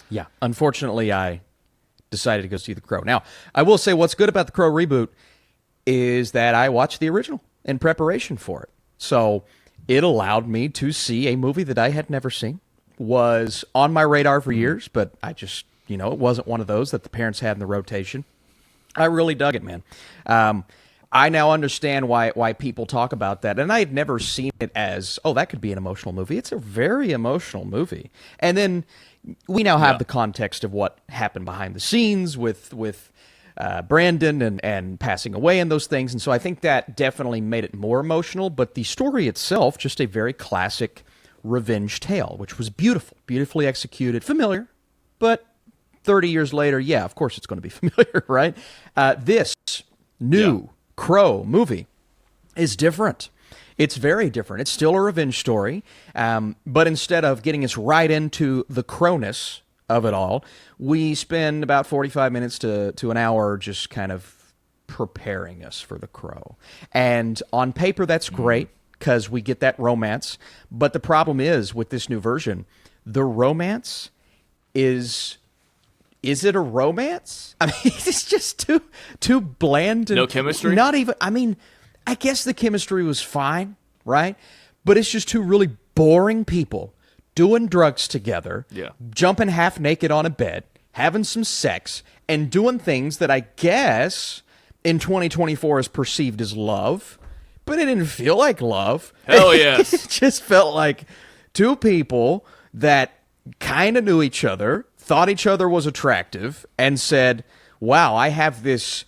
Yeah. Unfortunately, I decided to go see The Crow. Now, I will say what's good about The Crow reboot, is that I watched the original in preparation for it. So it allowed me to see a movie that I had never seen, was on my radar for years, but I just, it wasn't one of those that the parents had in the rotation. I really dug it, man. I now understand why people talk about that, and I had never seen it as, that could be an emotional movie. It's a very emotional movie. And then we now have the context of what happened behind the scenes with Brandon and passing away and those things, and so I think that definitely made it more emotional, but the story itself, just a very classic revenge tale, which was beautifully executed, familiar, but 30 years later, of course it's going to be familiar, right? This new Crow movie is different. It's very different. It's still a revenge story, but instead of getting us right into the Crowness of it all, we spend about 45 minutes to an hour just kind of preparing us for the Crow. And on paper, that's great because we get that romance. But the problem is with this new version, the romance is it a romance? I mean, it's just too bland. And no chemistry? Not even, I mean, I guess the chemistry was fine, right? But it's just two really boring people doing drugs together, jumping half naked on a bed, having some sex, and doing things that I guess in 2024 is perceived as love, but it didn't feel like love. Hell yes. It just felt like two people that kind of knew each other, thought each other was attractive, and said, wow, I have this,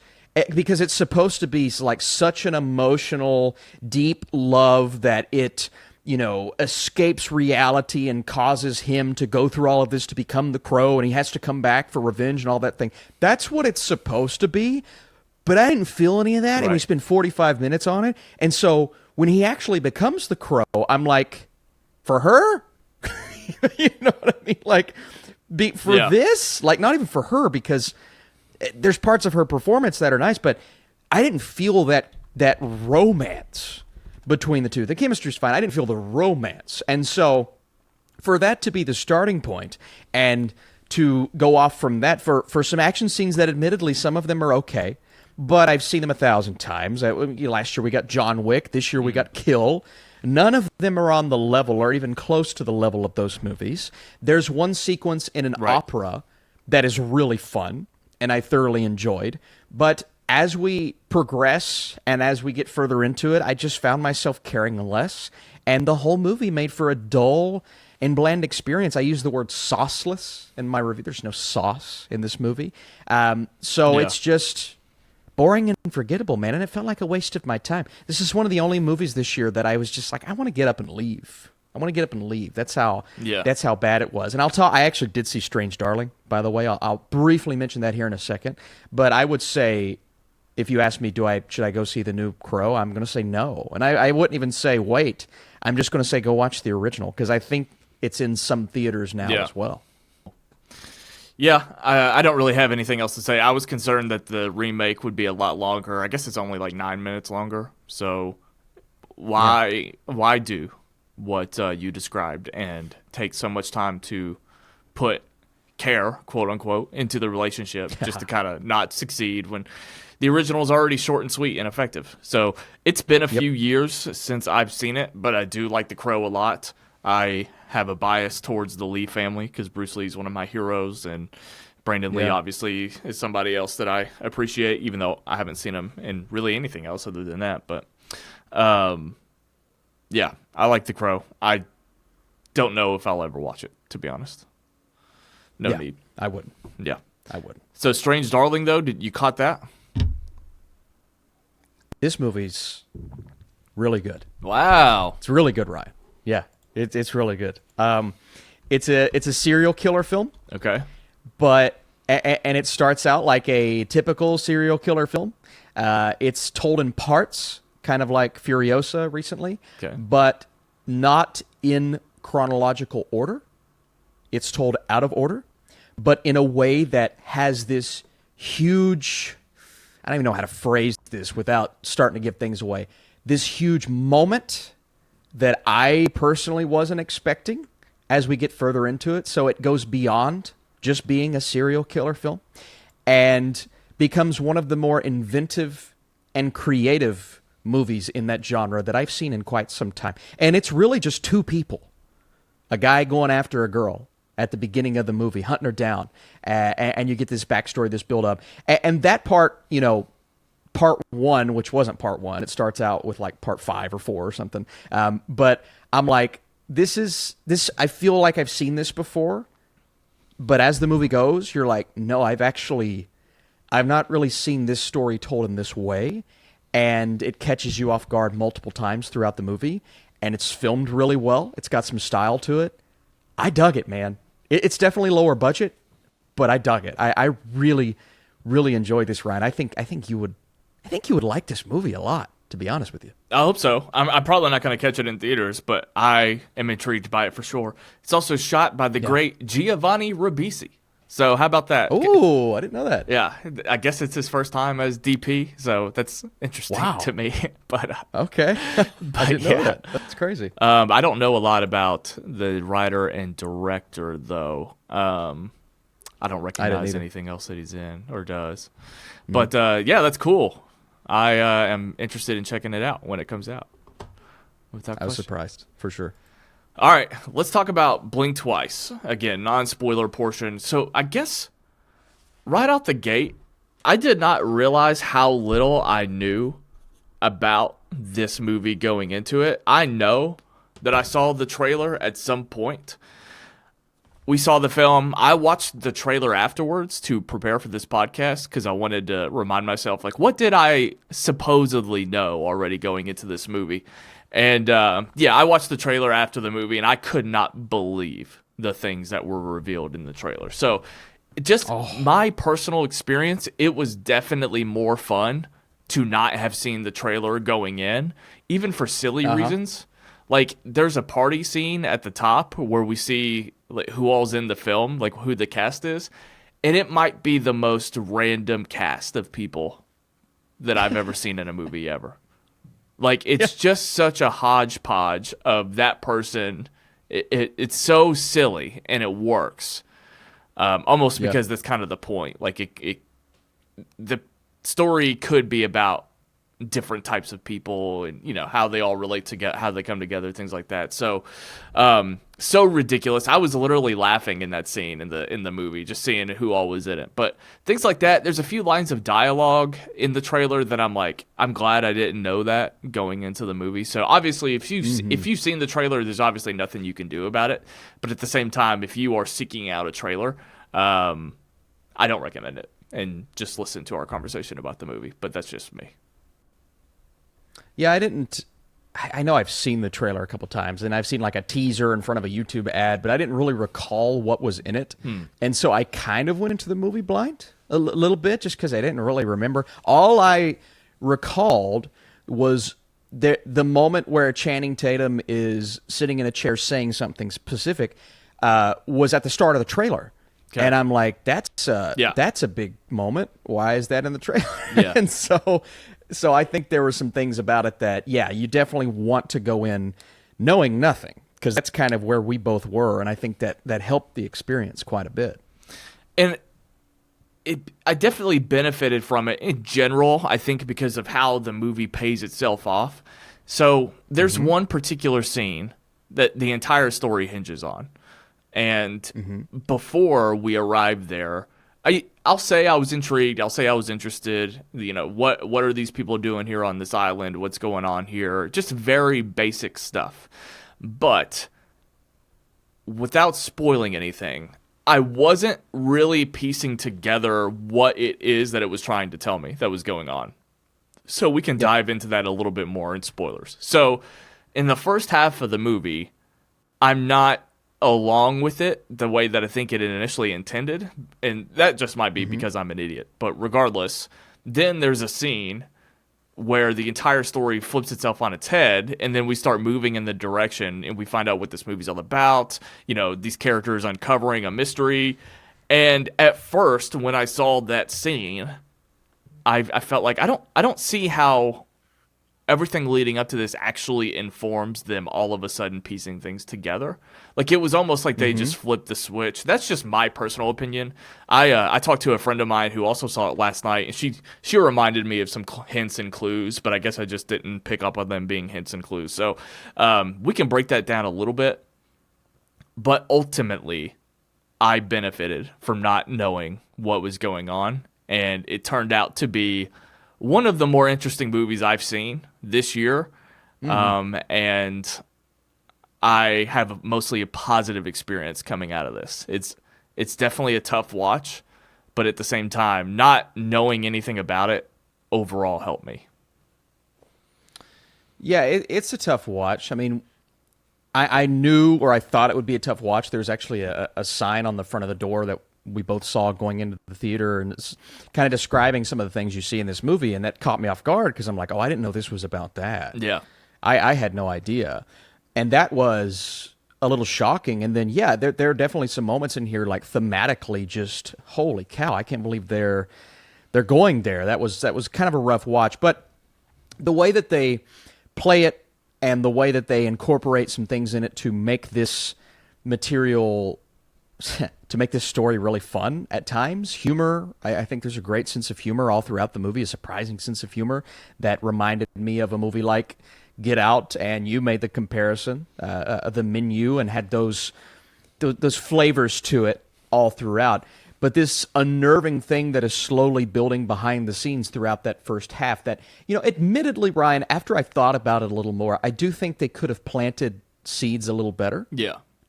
because it's supposed to be like such an emotional, deep love that it, escapes reality and causes him to go through all of this to become the Crow, and he has to come back for revenge and all that thing. That's what it's supposed to be, but I didn't feel any of that, and we spent 45 minutes on it, and so when he actually becomes the Crow, I'm like, for her? You know what I mean? Like, this? Like, not even for her, because there's parts of her performance that are nice, but I didn't feel that romance between the two. The chemistry's fine. I didn't feel the romance. And so for that to be the starting point and to go off from that for some action scenes that admittedly some of them are okay, but I've seen them 1,000 times. Last year we got John Wick. This year we got Kill. None of them are on the level or even close to the level of those movies. There's one sequence in an opera that is really fun and I thoroughly enjoyed. But as we progress and as we get further into it, I just found myself caring less. And the whole movie made for a dull and bland experience. I use the word sauceless in my review. There's no sauce in this movie. It's just boring and forgettable, man. And it felt like a waste of my time. This is one of the only movies this year that I was just like, I want to get up and leave. That's how bad it was. And I actually did see Strange Darling, by the way. I'll briefly mention that here in a second. But I would say, if you ask me, should I go see the new Crow? I'm going to say no. And I wouldn't even say wait. I'm just going to say go watch the original, because I think it's in some theaters now as well. Yeah, I don't really have anything else to say. I was concerned that the remake would be a lot longer. I guess it's only like 9 minutes longer. So why do what you described and take so much time to put care, quote unquote, into the relationship just to kind of not succeed when the original is already short and sweet and effective? So it's been a few years since I've seen it, but I do like The Crow a lot. I have a bias towards the Lee family because Bruce Lee is one of my heroes, and Brandon Lee obviously is somebody else that I appreciate, even though I haven't seen him in really anything else other than that. But yeah, I like The Crow. I don't know if I'll ever watch it, to be honest. No need. I wouldn't. Yeah. I wouldn't. So Strange Darling, though, did you caught that? This movie's really good. Wow. It's really good, Ryan. Yeah, it's really good. It's a serial killer film. Okay. But and it starts out like a typical serial killer film. It's told in parts, kind of like Furiosa recently, but not in chronological order. It's told out of order, but in a way that has this huge, I don't even know how to phrase this without starting to give things away, this huge moment that I personally wasn't expecting as we get further into it. So it goes beyond just being a serial killer film and becomes one of the more inventive and creative movies in that genre that I've seen in quite some time. And it's really just two people, a guy going after a girl at the beginning of the movie, hunting her down, and you get this backstory, this build up, and that part, part one, which wasn't part one, it starts out with like part 5 or 4 or something. But I'm like, this. I feel like I've seen this before, but as the movie goes, you're like, no, I've not really seen this story told in this way, and it catches you off guard multiple times throughout the movie, and it's filmed really well. It's got some style to it. I dug it, man. It's definitely lower budget, but I dug it. I really, really enjoyed this, Ryan. I think you would like this movie a lot, to be honest with you. I hope so. I'm probably not going to catch it in theaters, but I am intrigued by it for sure. It's also shot by the great Giovanni Ribisi. So how about that? Oh, I didn't know that. Yeah, I guess it's his first time as DP, so that's interesting to me. But okay, I didn't know that. That's crazy. I don't know a lot about the writer and director, though. I don't recognize anything else that he's in or does. But yeah, that's cool. I am interested in checking it out when it comes out. I was surprised, for sure. All right, let's talk about Blink Twice. Again, non-spoiler portion. So I guess right out the gate, I did not realize how little I knew about this movie going into it. I know that I saw the trailer at some point. We saw the film. I watched the trailer afterwards to prepare for this podcast because I wanted to remind myself, like, what did I supposedly know already going into this movie? And I watched the trailer after the movie, and I could not believe the things that were revealed in the trailer. So just my personal experience, it was definitely more fun to not have seen the trailer going in, even for silly reasons. Like, there's a party scene at the top where we see like who all's in the film, like who the cast is, and it might be the most random cast of people that I've ever seen in a movie ever. Like, it's just such a hodgepodge of that person. It's so silly, and it works. Almost because that's kind of the point. Like, the story could be about different types of people and, how they all relate together, how they come together, things like that. So, so ridiculous. I was literally laughing in that scene in the movie, just seeing who all was in it. But things like that. There's a few lines of dialogue in the trailer that I'm like, I'm glad I didn't know that going into the movie. So obviously, if you've seen the trailer, there's obviously nothing you can do about it. But at the same time, if you are seeking out a trailer, I don't recommend it. And just listen to our conversation about the movie. But that's just me. Yeah, I know I've seen the trailer a couple times, and I've seen like a teaser in front of a YouTube ad, but I didn't really recall what was in it. And so I kind of went into the movie blind a little bit just because I didn't really remember. All I recalled was the moment where Channing Tatum is sitting in a chair saying something specific was at the start of the trailer. Okay. And I'm like, that's a big moment. Why is that in the trailer? Yeah. And so I think there were some things about it that, you definitely want to go in knowing nothing, because that's kind of where we both were, and I think that helped the experience quite a bit. And I definitely benefited from it in general, I think, because of how the movie pays itself off. So there's one particular scene that the entire story hinges on. And before we arrived there, I'll say I was intrigued. I'll say I was interested. What are these people doing here on this island? What's going on here? Just very basic stuff. But without spoiling anything, I wasn't really piecing together what it is that it was trying to tell me that was going on. So we can dive into that a little bit more in spoilers. So in the first half of the movie, I'm not along with it the way that I think it initially intended, and that just might be because I'm an idiot. But regardless, then there's a scene where the entire story flips itself on its head, and then we start moving in the direction, and we find out what this movie's all about. These characters uncovering a mystery. And at first, when I saw that scene, I felt like I don't see how everything leading up to this actually informs them all of a sudden piecing things together. Like, it was almost like they just flipped the switch. That's just my personal opinion. I talked to a friend of mine who also saw it last night, and she reminded me of some hints and clues, but I guess I just didn't pick up on them being hints and clues. So we can break that down a little bit, but ultimately I benefited from not knowing what was going on, and it turned out to be one of the more interesting movies I've seen this year, and I have mostly a positive experience coming out of this. It's definitely a tough watch, but at the same time, not knowing anything about it overall helped me. Yeah, it's a tough watch. I mean, I knew, or I thought it would be a tough watch. There's actually a sign on the front of the door that we both saw going into the theater, and it's kind of describing some of the things you see in this movie, and that caught me off guard because I'm like, oh, I didn't know this was about that. Yeah. I had no idea. And that was a little shocking. And then, yeah, there are definitely some moments in here, like thematically, just holy cow, I can't believe they're going there. That was kind of a rough watch. But the way that they play it and the way that they incorporate some things in it to make this material to make this story really fun at times. Humor, I think there's a great sense of humor all throughout the movie, a surprising sense of humor that reminded me of a movie like Get Out, and you made the comparison, the Menu, and had those flavors to it all throughout. But this unnerving thing that is slowly building behind the scenes throughout that first half that, admittedly, Ryan, after I thought about it a little more, I do think they could have planted seeds a little better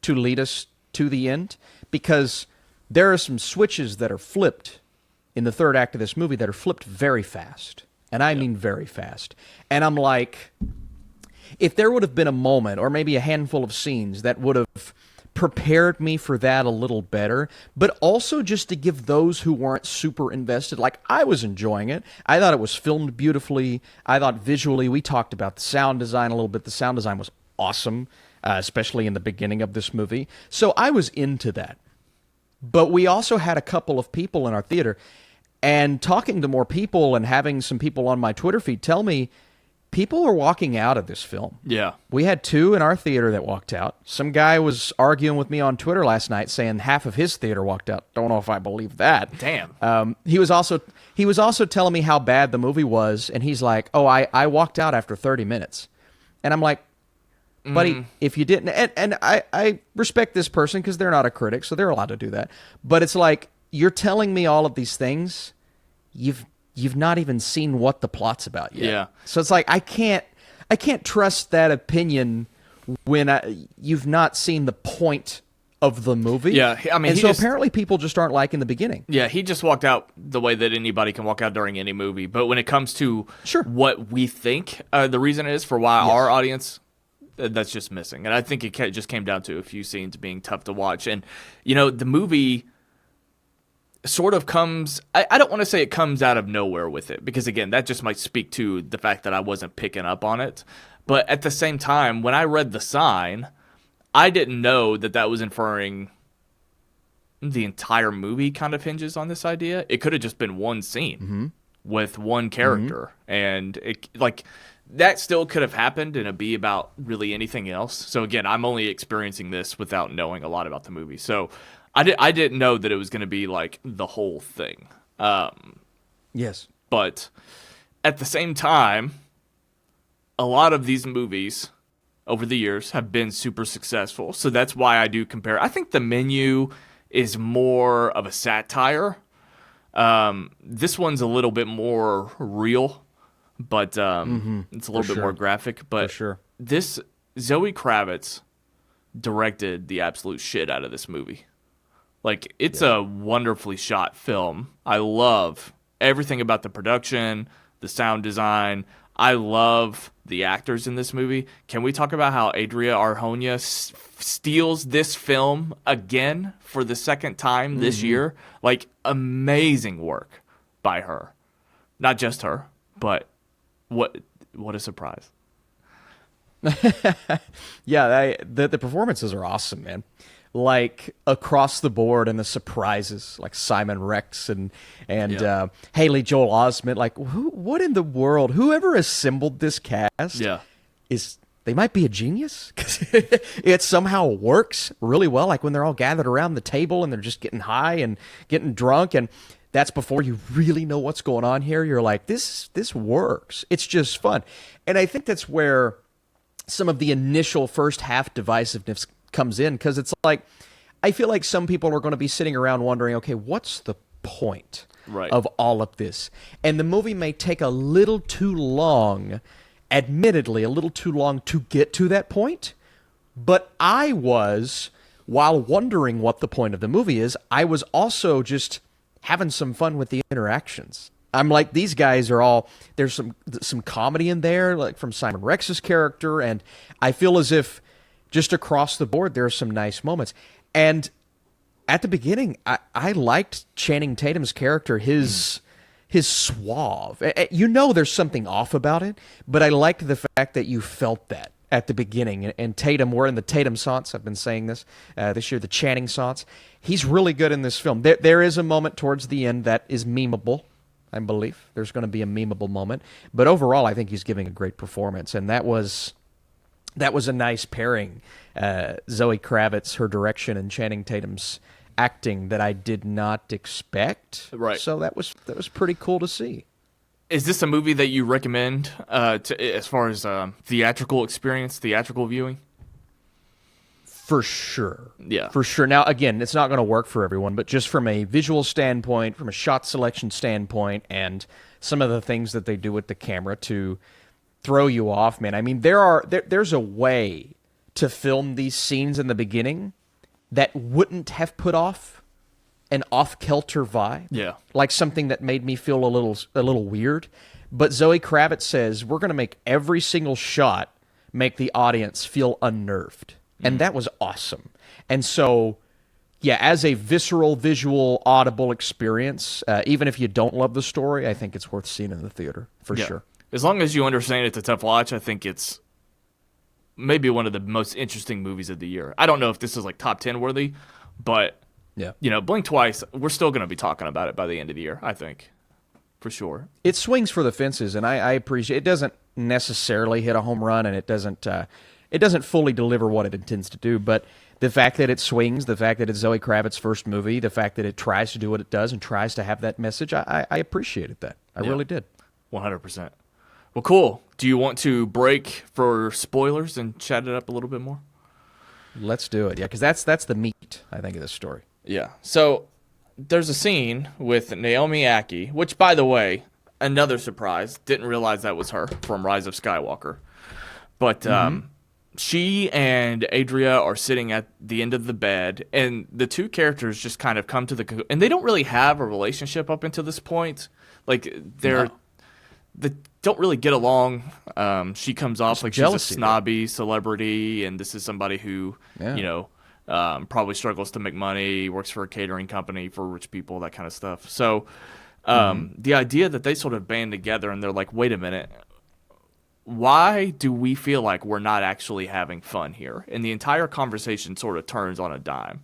to lead us to the end, because there are some switches that are flipped in the third act of this movie that are flipped very fast. And I mean very fast. And I'm like, if there would have been a moment or maybe a handful of scenes that would have prepared me for that a little better, but also just to give those who weren't super invested, like I was enjoying it. I thought it was filmed beautifully. I thought visually, we talked about the sound design a little bit. The sound design was awesome, especially in the beginning of this movie. So I was into that. But we also had a couple of people in our theater, and talking to more people and having some people on my Twitter feed tell me people are walking out of this film. Yeah. We had 2 in our theater that walked out. Some guy was arguing with me on Twitter last night saying half of his theater walked out. Don't know if I believe that. Damn. He was also telling me how bad the movie was, and he's like, oh, I walked out after 30 minutes. And I'm like, buddy, if you didn't, and I respect this person because they're not a critic, so they're allowed to do that. But it's like, you're telling me all of these things, you've not even seen what the plot's about yet. Yeah. So it's like, I can't trust that opinion when you've not seen the point of the movie. Yeah, I mean, and so apparently people just aren't liking the beginning. Yeah, he just walked out the way that anybody can walk out during any movie. But when it comes to what we think the reason is for why our audience, that's just missing. And I think it just came down to a few scenes being tough to watch. And, the movie sort of comes, I don't want to say it comes out of nowhere with it, because, again, that just might speak to the fact that I wasn't picking up on it. But at the same time, when I read the sign, I didn't know that was inferring the entire movie kind of hinges on this idea. It could have just been one scene with one character. And it, that still could have happened, and it'd be about really anything else. So again, I'm only experiencing this without knowing a lot about the movie. So I didn't know that it was going to be like the whole thing. Yes. But at the same time, a lot of these movies over the years have been super successful. So that's why I do compare. I think The Menu is more of a satire. This one's a little bit more real, but it's a little bit more graphic. But this, Zoe Kravitz directed the absolute shit out of this movie. Like, it's a wonderfully shot film. I love everything about the production, the sound design. I love the actors in this movie. Can we talk about how Adria Arjona steals this film again for the second time this year? Like, amazing work by her. Not just her, but what a surprise. Yeah, the performances are awesome, man. like across the board, and the surprises like Simon Rex and Haley Joel Osment. Like, what in the world? Whoever assembled this cast they might be a genius, because it somehow works really well. Like when they're all gathered around the table and they're just getting high and getting drunk, and that's before you really know what's going on here. You're like, this works. It's just fun. And I think that's where some of the initial first half divisiveness comes in, because it's like, I feel like some people are going to be sitting around wondering, okay, what's the point of all of this? And the movie may take a little too long, admittedly, a little too long to get to that point. But while wondering what the point of the movie is, I was also just having some fun with the interactions. I'm like, these guys are all, there's some comedy in there, like from Simon Rex's character, and I feel as if just across the board there are some nice moments. And at the beginning, I liked Channing Tatum's character, his suave. You know there's something off about it, but I liked the fact that you felt that at the beginning. And Tatum, we're in the Tatum-sance. I've been saying this year, the Channing-sance. He's really good in this film. There is a moment towards the end that is memeable, I believe. There's going to be a memeable moment. But overall, I think he's giving a great performance. And that was a nice pairing. Zoe Kravitz, her direction, and Channing Tatum's acting that I did not expect. Right. So that was pretty cool to see. Is this a movie that you recommend as far as theatrical experience, theatrical viewing? For sure. Yeah. For sure. Now, again, it's not going to work for everyone, but just from a visual standpoint, from a shot selection standpoint, and some of the things that they do with the camera to throw you off, man. I mean, there's a way to film these scenes in the beginning that wouldn't have put off an off-kilter vibe. Yeah. Like something that made me feel a little weird. But Zoe Kravitz says, we're going to make every single shot make the audience feel unnerved. And that was awesome. And so, yeah, as a visceral, visual, audible experience, even if you don't love the story, I think it's worth seeing in the theater, for sure. As long as you understand it's a tough watch, I think it's maybe one of the most interesting movies of the year. I don't know if this is like top 10 worthy, but blink twice, we're still going to be talking about it by the end of the year, I think, for sure. It swings for the fences, and I appreciate it. Doesn't necessarily hit a home run, and it doesn't fully deliver what it intends to do, but the fact that it swings, the fact that it's Zoe Kravitz's first movie, the fact that it tries to do what it does and tries to have that message, I appreciated that. I really did. 100%. Well, cool. Do you want to break for spoilers and chat it up a little bit more? Let's do it, yeah, because that's the meat, I think, of this story. Yeah. So there's a scene with Naomi Ackie, which, by the way, another surprise. Didn't realize that was her from Rise of Skywalker. But she and Adria are sitting at the end of the bed, and the two characters just kind of come to the – and they don't really have a relationship up until this point. Like, they don't really get along. She comes off like she's a snobby celebrity, and this is somebody who, probably struggles to make money, works for a catering company for rich people, that kind of stuff. So the idea that they sort of band together and they're like, wait a minute, why do we feel like we're not actually having fun here? And the entire conversation sort of turns on a dime.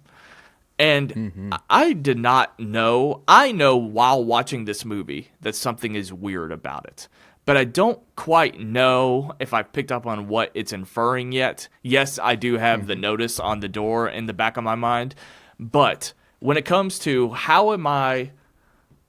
And I did not know. I know while watching this movie that something is weird about it. But I don't quite know if I've picked up on what it's inferring yet. Yes, I do have the notice on the door in the back of my mind. But when it comes to how am I,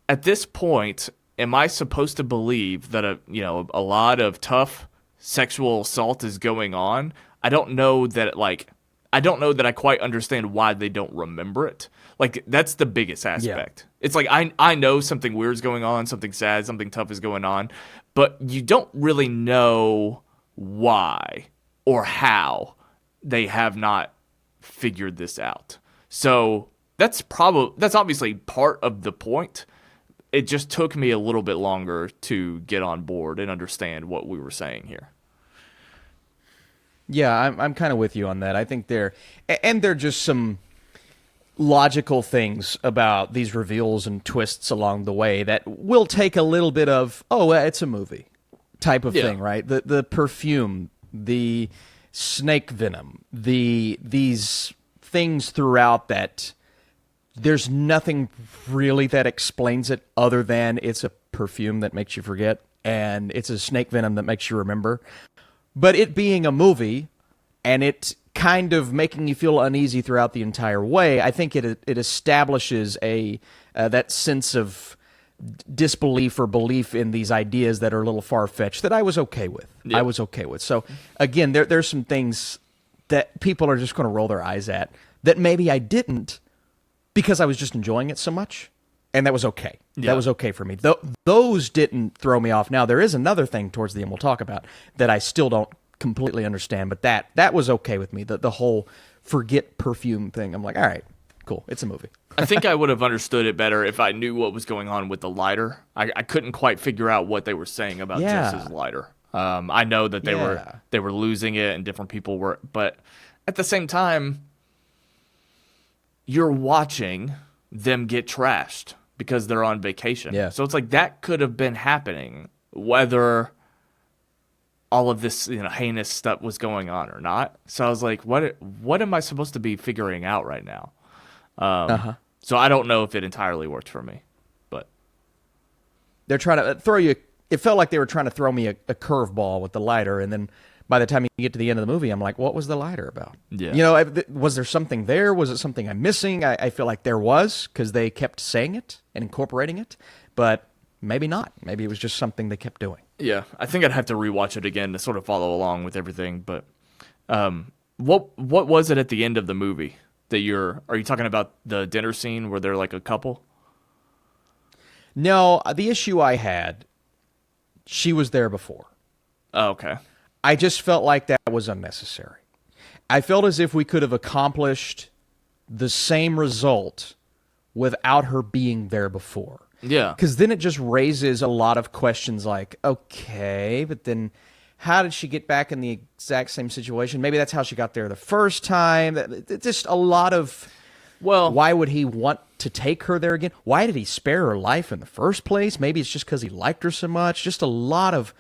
at this point, am I supposed to believe that a lot of tough sexual assault is going on? I don't know that I quite understand why they don't remember it. Like, that's the biggest aspect. Yeah. It's like I know something weird is going on, something sad, something tough is going on, but you don't really know why or how they have not figured this out. So that's obviously part of the point. It just took me a little bit longer to get on board and understand what we were saying here. Yeah, I'm kind of with you on that. I think there are just some logical things about these reveals and twists along the way that will take a little bit of, it's a movie type of thing, right? The perfume, the snake venom, these things throughout that there's nothing really that explains it other than it's a perfume that makes you forget and it's a snake venom that makes you remember. But it being a movie and it kind of making you feel uneasy throughout the entire way, I think it establishes that sense of disbelief or belief in these ideas that are a little far-fetched that I was okay with. Yeah. I was okay with. So, again, there's some things that people are just going to roll their eyes at that maybe I didn't because I was just enjoying it so much, and that was okay. Yeah. That was okay for me. Those didn't throw me off. Now, there is another thing towards the end we'll talk about that I still don't completely understand, but that was okay with me, the whole forget perfume thing. I'm like, all right, cool. It's a movie. I think I would have understood it better if I knew what was going on with the lighter. I couldn't quite figure out what they were saying about Jess's lighter. I know that they were losing it and different people were, but at the same time, you're watching them get trashed because they're on vacation. Yeah. So it's like that could have been happening whether all of this heinous stuff was going on or not. So I was like, what am I supposed to be figuring out right now? So I don't know if it entirely worked for me, but they're trying to throw you. It felt like they were trying to throw me a curveball with the lighter, and then by the time you get to the end of the movie, I'm like, what was the lighter about? Yeah. Was there something there? Was it something I'm missing? I feel like there was because they kept saying it and incorporating it, but maybe not. Maybe it was just something they kept doing. Yeah, I think I'd have to rewatch it again to sort of follow along with everything. But what was it at the end of the movie that are you talking about the dinner scene where they're like a couple? No, the issue I had, she was there before. Oh, okay. I just felt like that was unnecessary. I felt as if we could have accomplished the same result without her being there before. Yeah. Because then it just raises a lot of questions like, okay, but then how did she get back in the exact same situation? Maybe that's how she got there the first time. Just a lot of, why would he want to take her there again? Why did he spare her life in the first place? Maybe it's just because he liked her so much. Just a lot of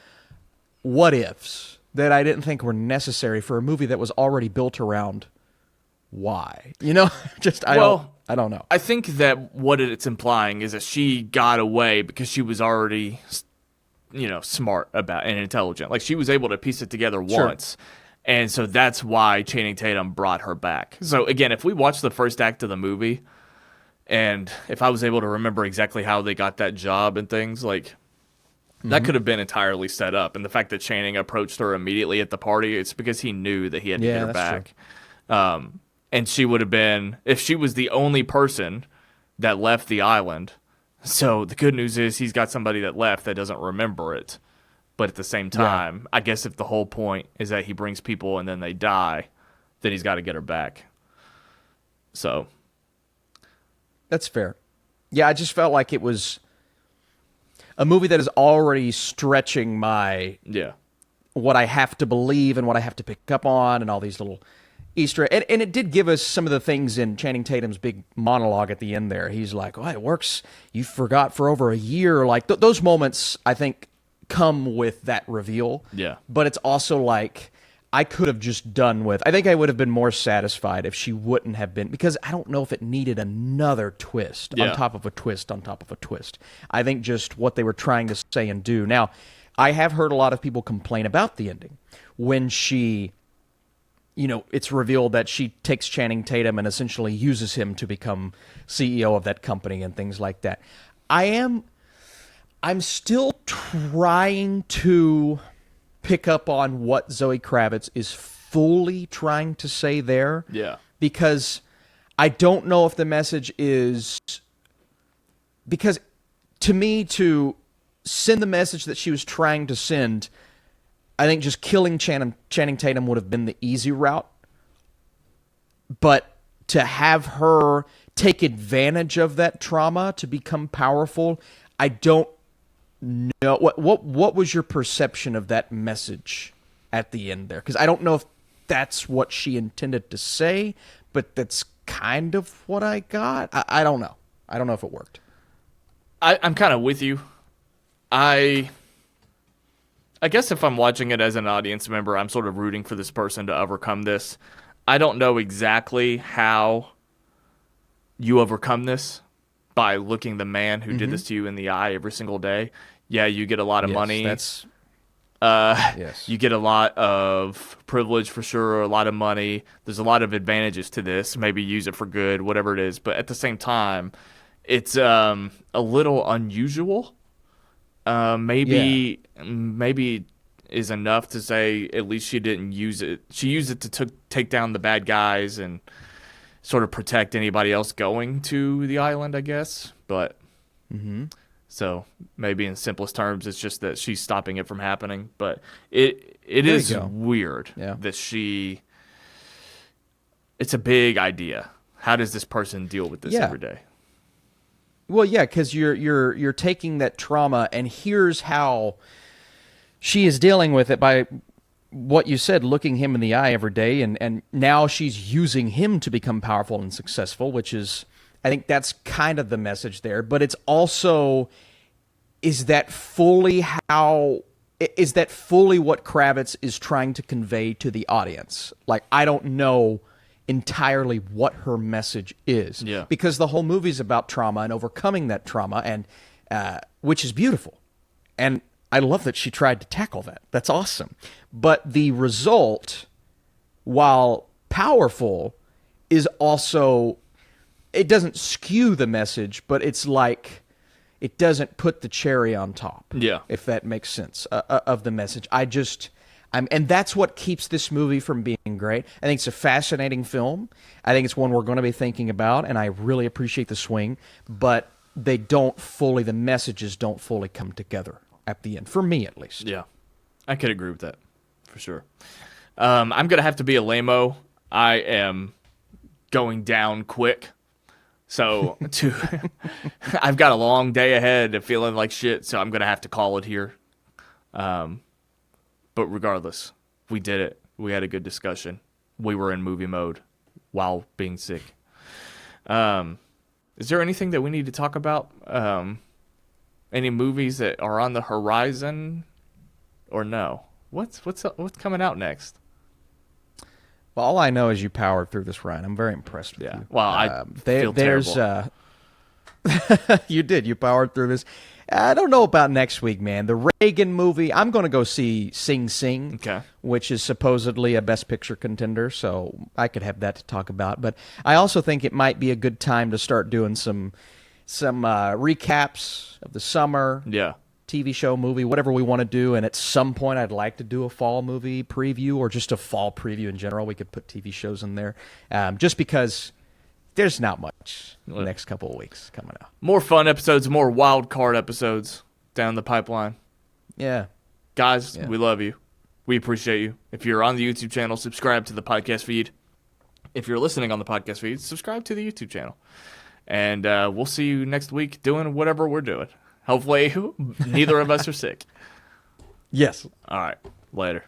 what-ifs that I didn't think were necessary for a movie that was already built around why. I don't know. I think that what it's implying is that she got away because she was already, smart about and intelligent. Like she was able to piece it together once. And so that's why Channing Tatum brought her back. So again, if we watch the first act of the movie and if I was able to remember exactly how they got that job and things, like that could have been entirely set up. And the fact that Channing approached her immediately at the party, it's because he knew that he had to get her back. And she would have been, if she was the only person that left the island. So the good news is he's got somebody that left that doesn't remember it. But at the same time, I guess if the whole point is that he brings people and then they die, then he's got to get her back. So. That's fair. Yeah, I just felt like it was a movie that is already stretching my what I have to believe and what I have to pick up on and all these little Easter eggs. And it did give us some of the things in Channing Tatum's big monologue at the end there. He's like, it works. You forgot for over a year. Like those moments, I think, come with that reveal. Yeah. But it's also like I could have just done with. I think I would have been more satisfied if she wouldn't have been, because I don't know if it needed another twist on top of a twist on top of a twist. I think just what they were trying to say and do. Now, I have heard a lot of people complain about the ending when she, it's revealed that she takes Channing Tatum and essentially uses him to become CEO of that company and things like that. I'm still trying to pick up on what Zoe Kravitz is fully trying to say there. Yeah. Because I don't know if the message is... Because to me, to send the message that she was trying to send, I think just killing Channing Tatum would have been the easy route. But to have her take advantage of that trauma to become powerful, I don't know. What was your perception of that message at the end there? Because I don't know if that's what she intended to say, but that's kind of what I got. I don't know. I don't know if it worked. I'm kind of with you. I guess if I'm watching it as an audience member, I'm sort of rooting for this person to overcome this. I don't know exactly how you overcome this by looking the man who did this to you in the eye every single day. Yeah, you get a lot of money. That's yes. You get a lot of privilege for sure, a lot of money. There's a lot of advantages to this. Maybe use it for good, whatever it is. But at the same time, it's a little unusual. Maybe is enough to say at least she didn't use it. She used it to take down the bad guys and sort of protect anybody else going to the island, I guess. But so maybe in simplest terms, it's just that she's stopping it from happening. But it is weird that she. It's a big idea. How does this person deal with this every day? Well, yeah, because you're taking that trauma, and here's how she is dealing with it by what you said, looking him in the eye every day, and now she's using him to become powerful and successful, which is, I think that's kind of the message there. But it's also, is that fully what Kravitz is trying to convey to the audience? Like, I don't know entirely what her message is. Yeah. Because the whole movie's about trauma and overcoming that trauma, and which is beautiful. And I love that she tried to tackle that. That's awesome. But the result, while powerful, is also, it doesn't skew the message, but it's like it doesn't put the cherry on top. Yeah. If that makes sense, of the message. And that's what keeps this movie from being great. I think it's a fascinating film. I think it's one we're going to be thinking about, and I really appreciate the swing, but the messages don't fully come together at the end, for me at least. Yeah, I could agree with that, for sure. I'm going to have to be a lame-o. I am going down quick. So I've got a long day ahead of feeling like shit, so I'm going to have to call it here. But regardless, we did it. We had a good discussion. We were in movie mode while being sick. Is there anything that we need to talk about? Any movies that are on the horizon, or no? What's coming out next? Well, all I know is you powered through this, Ryan. I'm very impressed with you. Well, I feel terrible. You did. You powered through this. I don't know about next week, man. The Reagan movie, I'm going to go see Sing Sing, which is supposedly a Best Picture contender, so I could have that to talk about. But I also think it might be a good time to start doing some recaps of the summer, TV show, movie, whatever we want to do. And at some point, I'd like to do a fall movie preview, or just a fall preview in general. We could put TV shows in there, just because there's not much the next couple of weeks coming out. More fun episodes, more wild card episodes down the pipeline. Yeah. Guys, we love you. We appreciate you. If you're on the YouTube channel, subscribe to the podcast feed. If you're listening on the podcast feed, subscribe to the YouTube channel. And we'll see you next week doing whatever we're doing. Hopefully, neither of us are sick. Yes. All right. Later.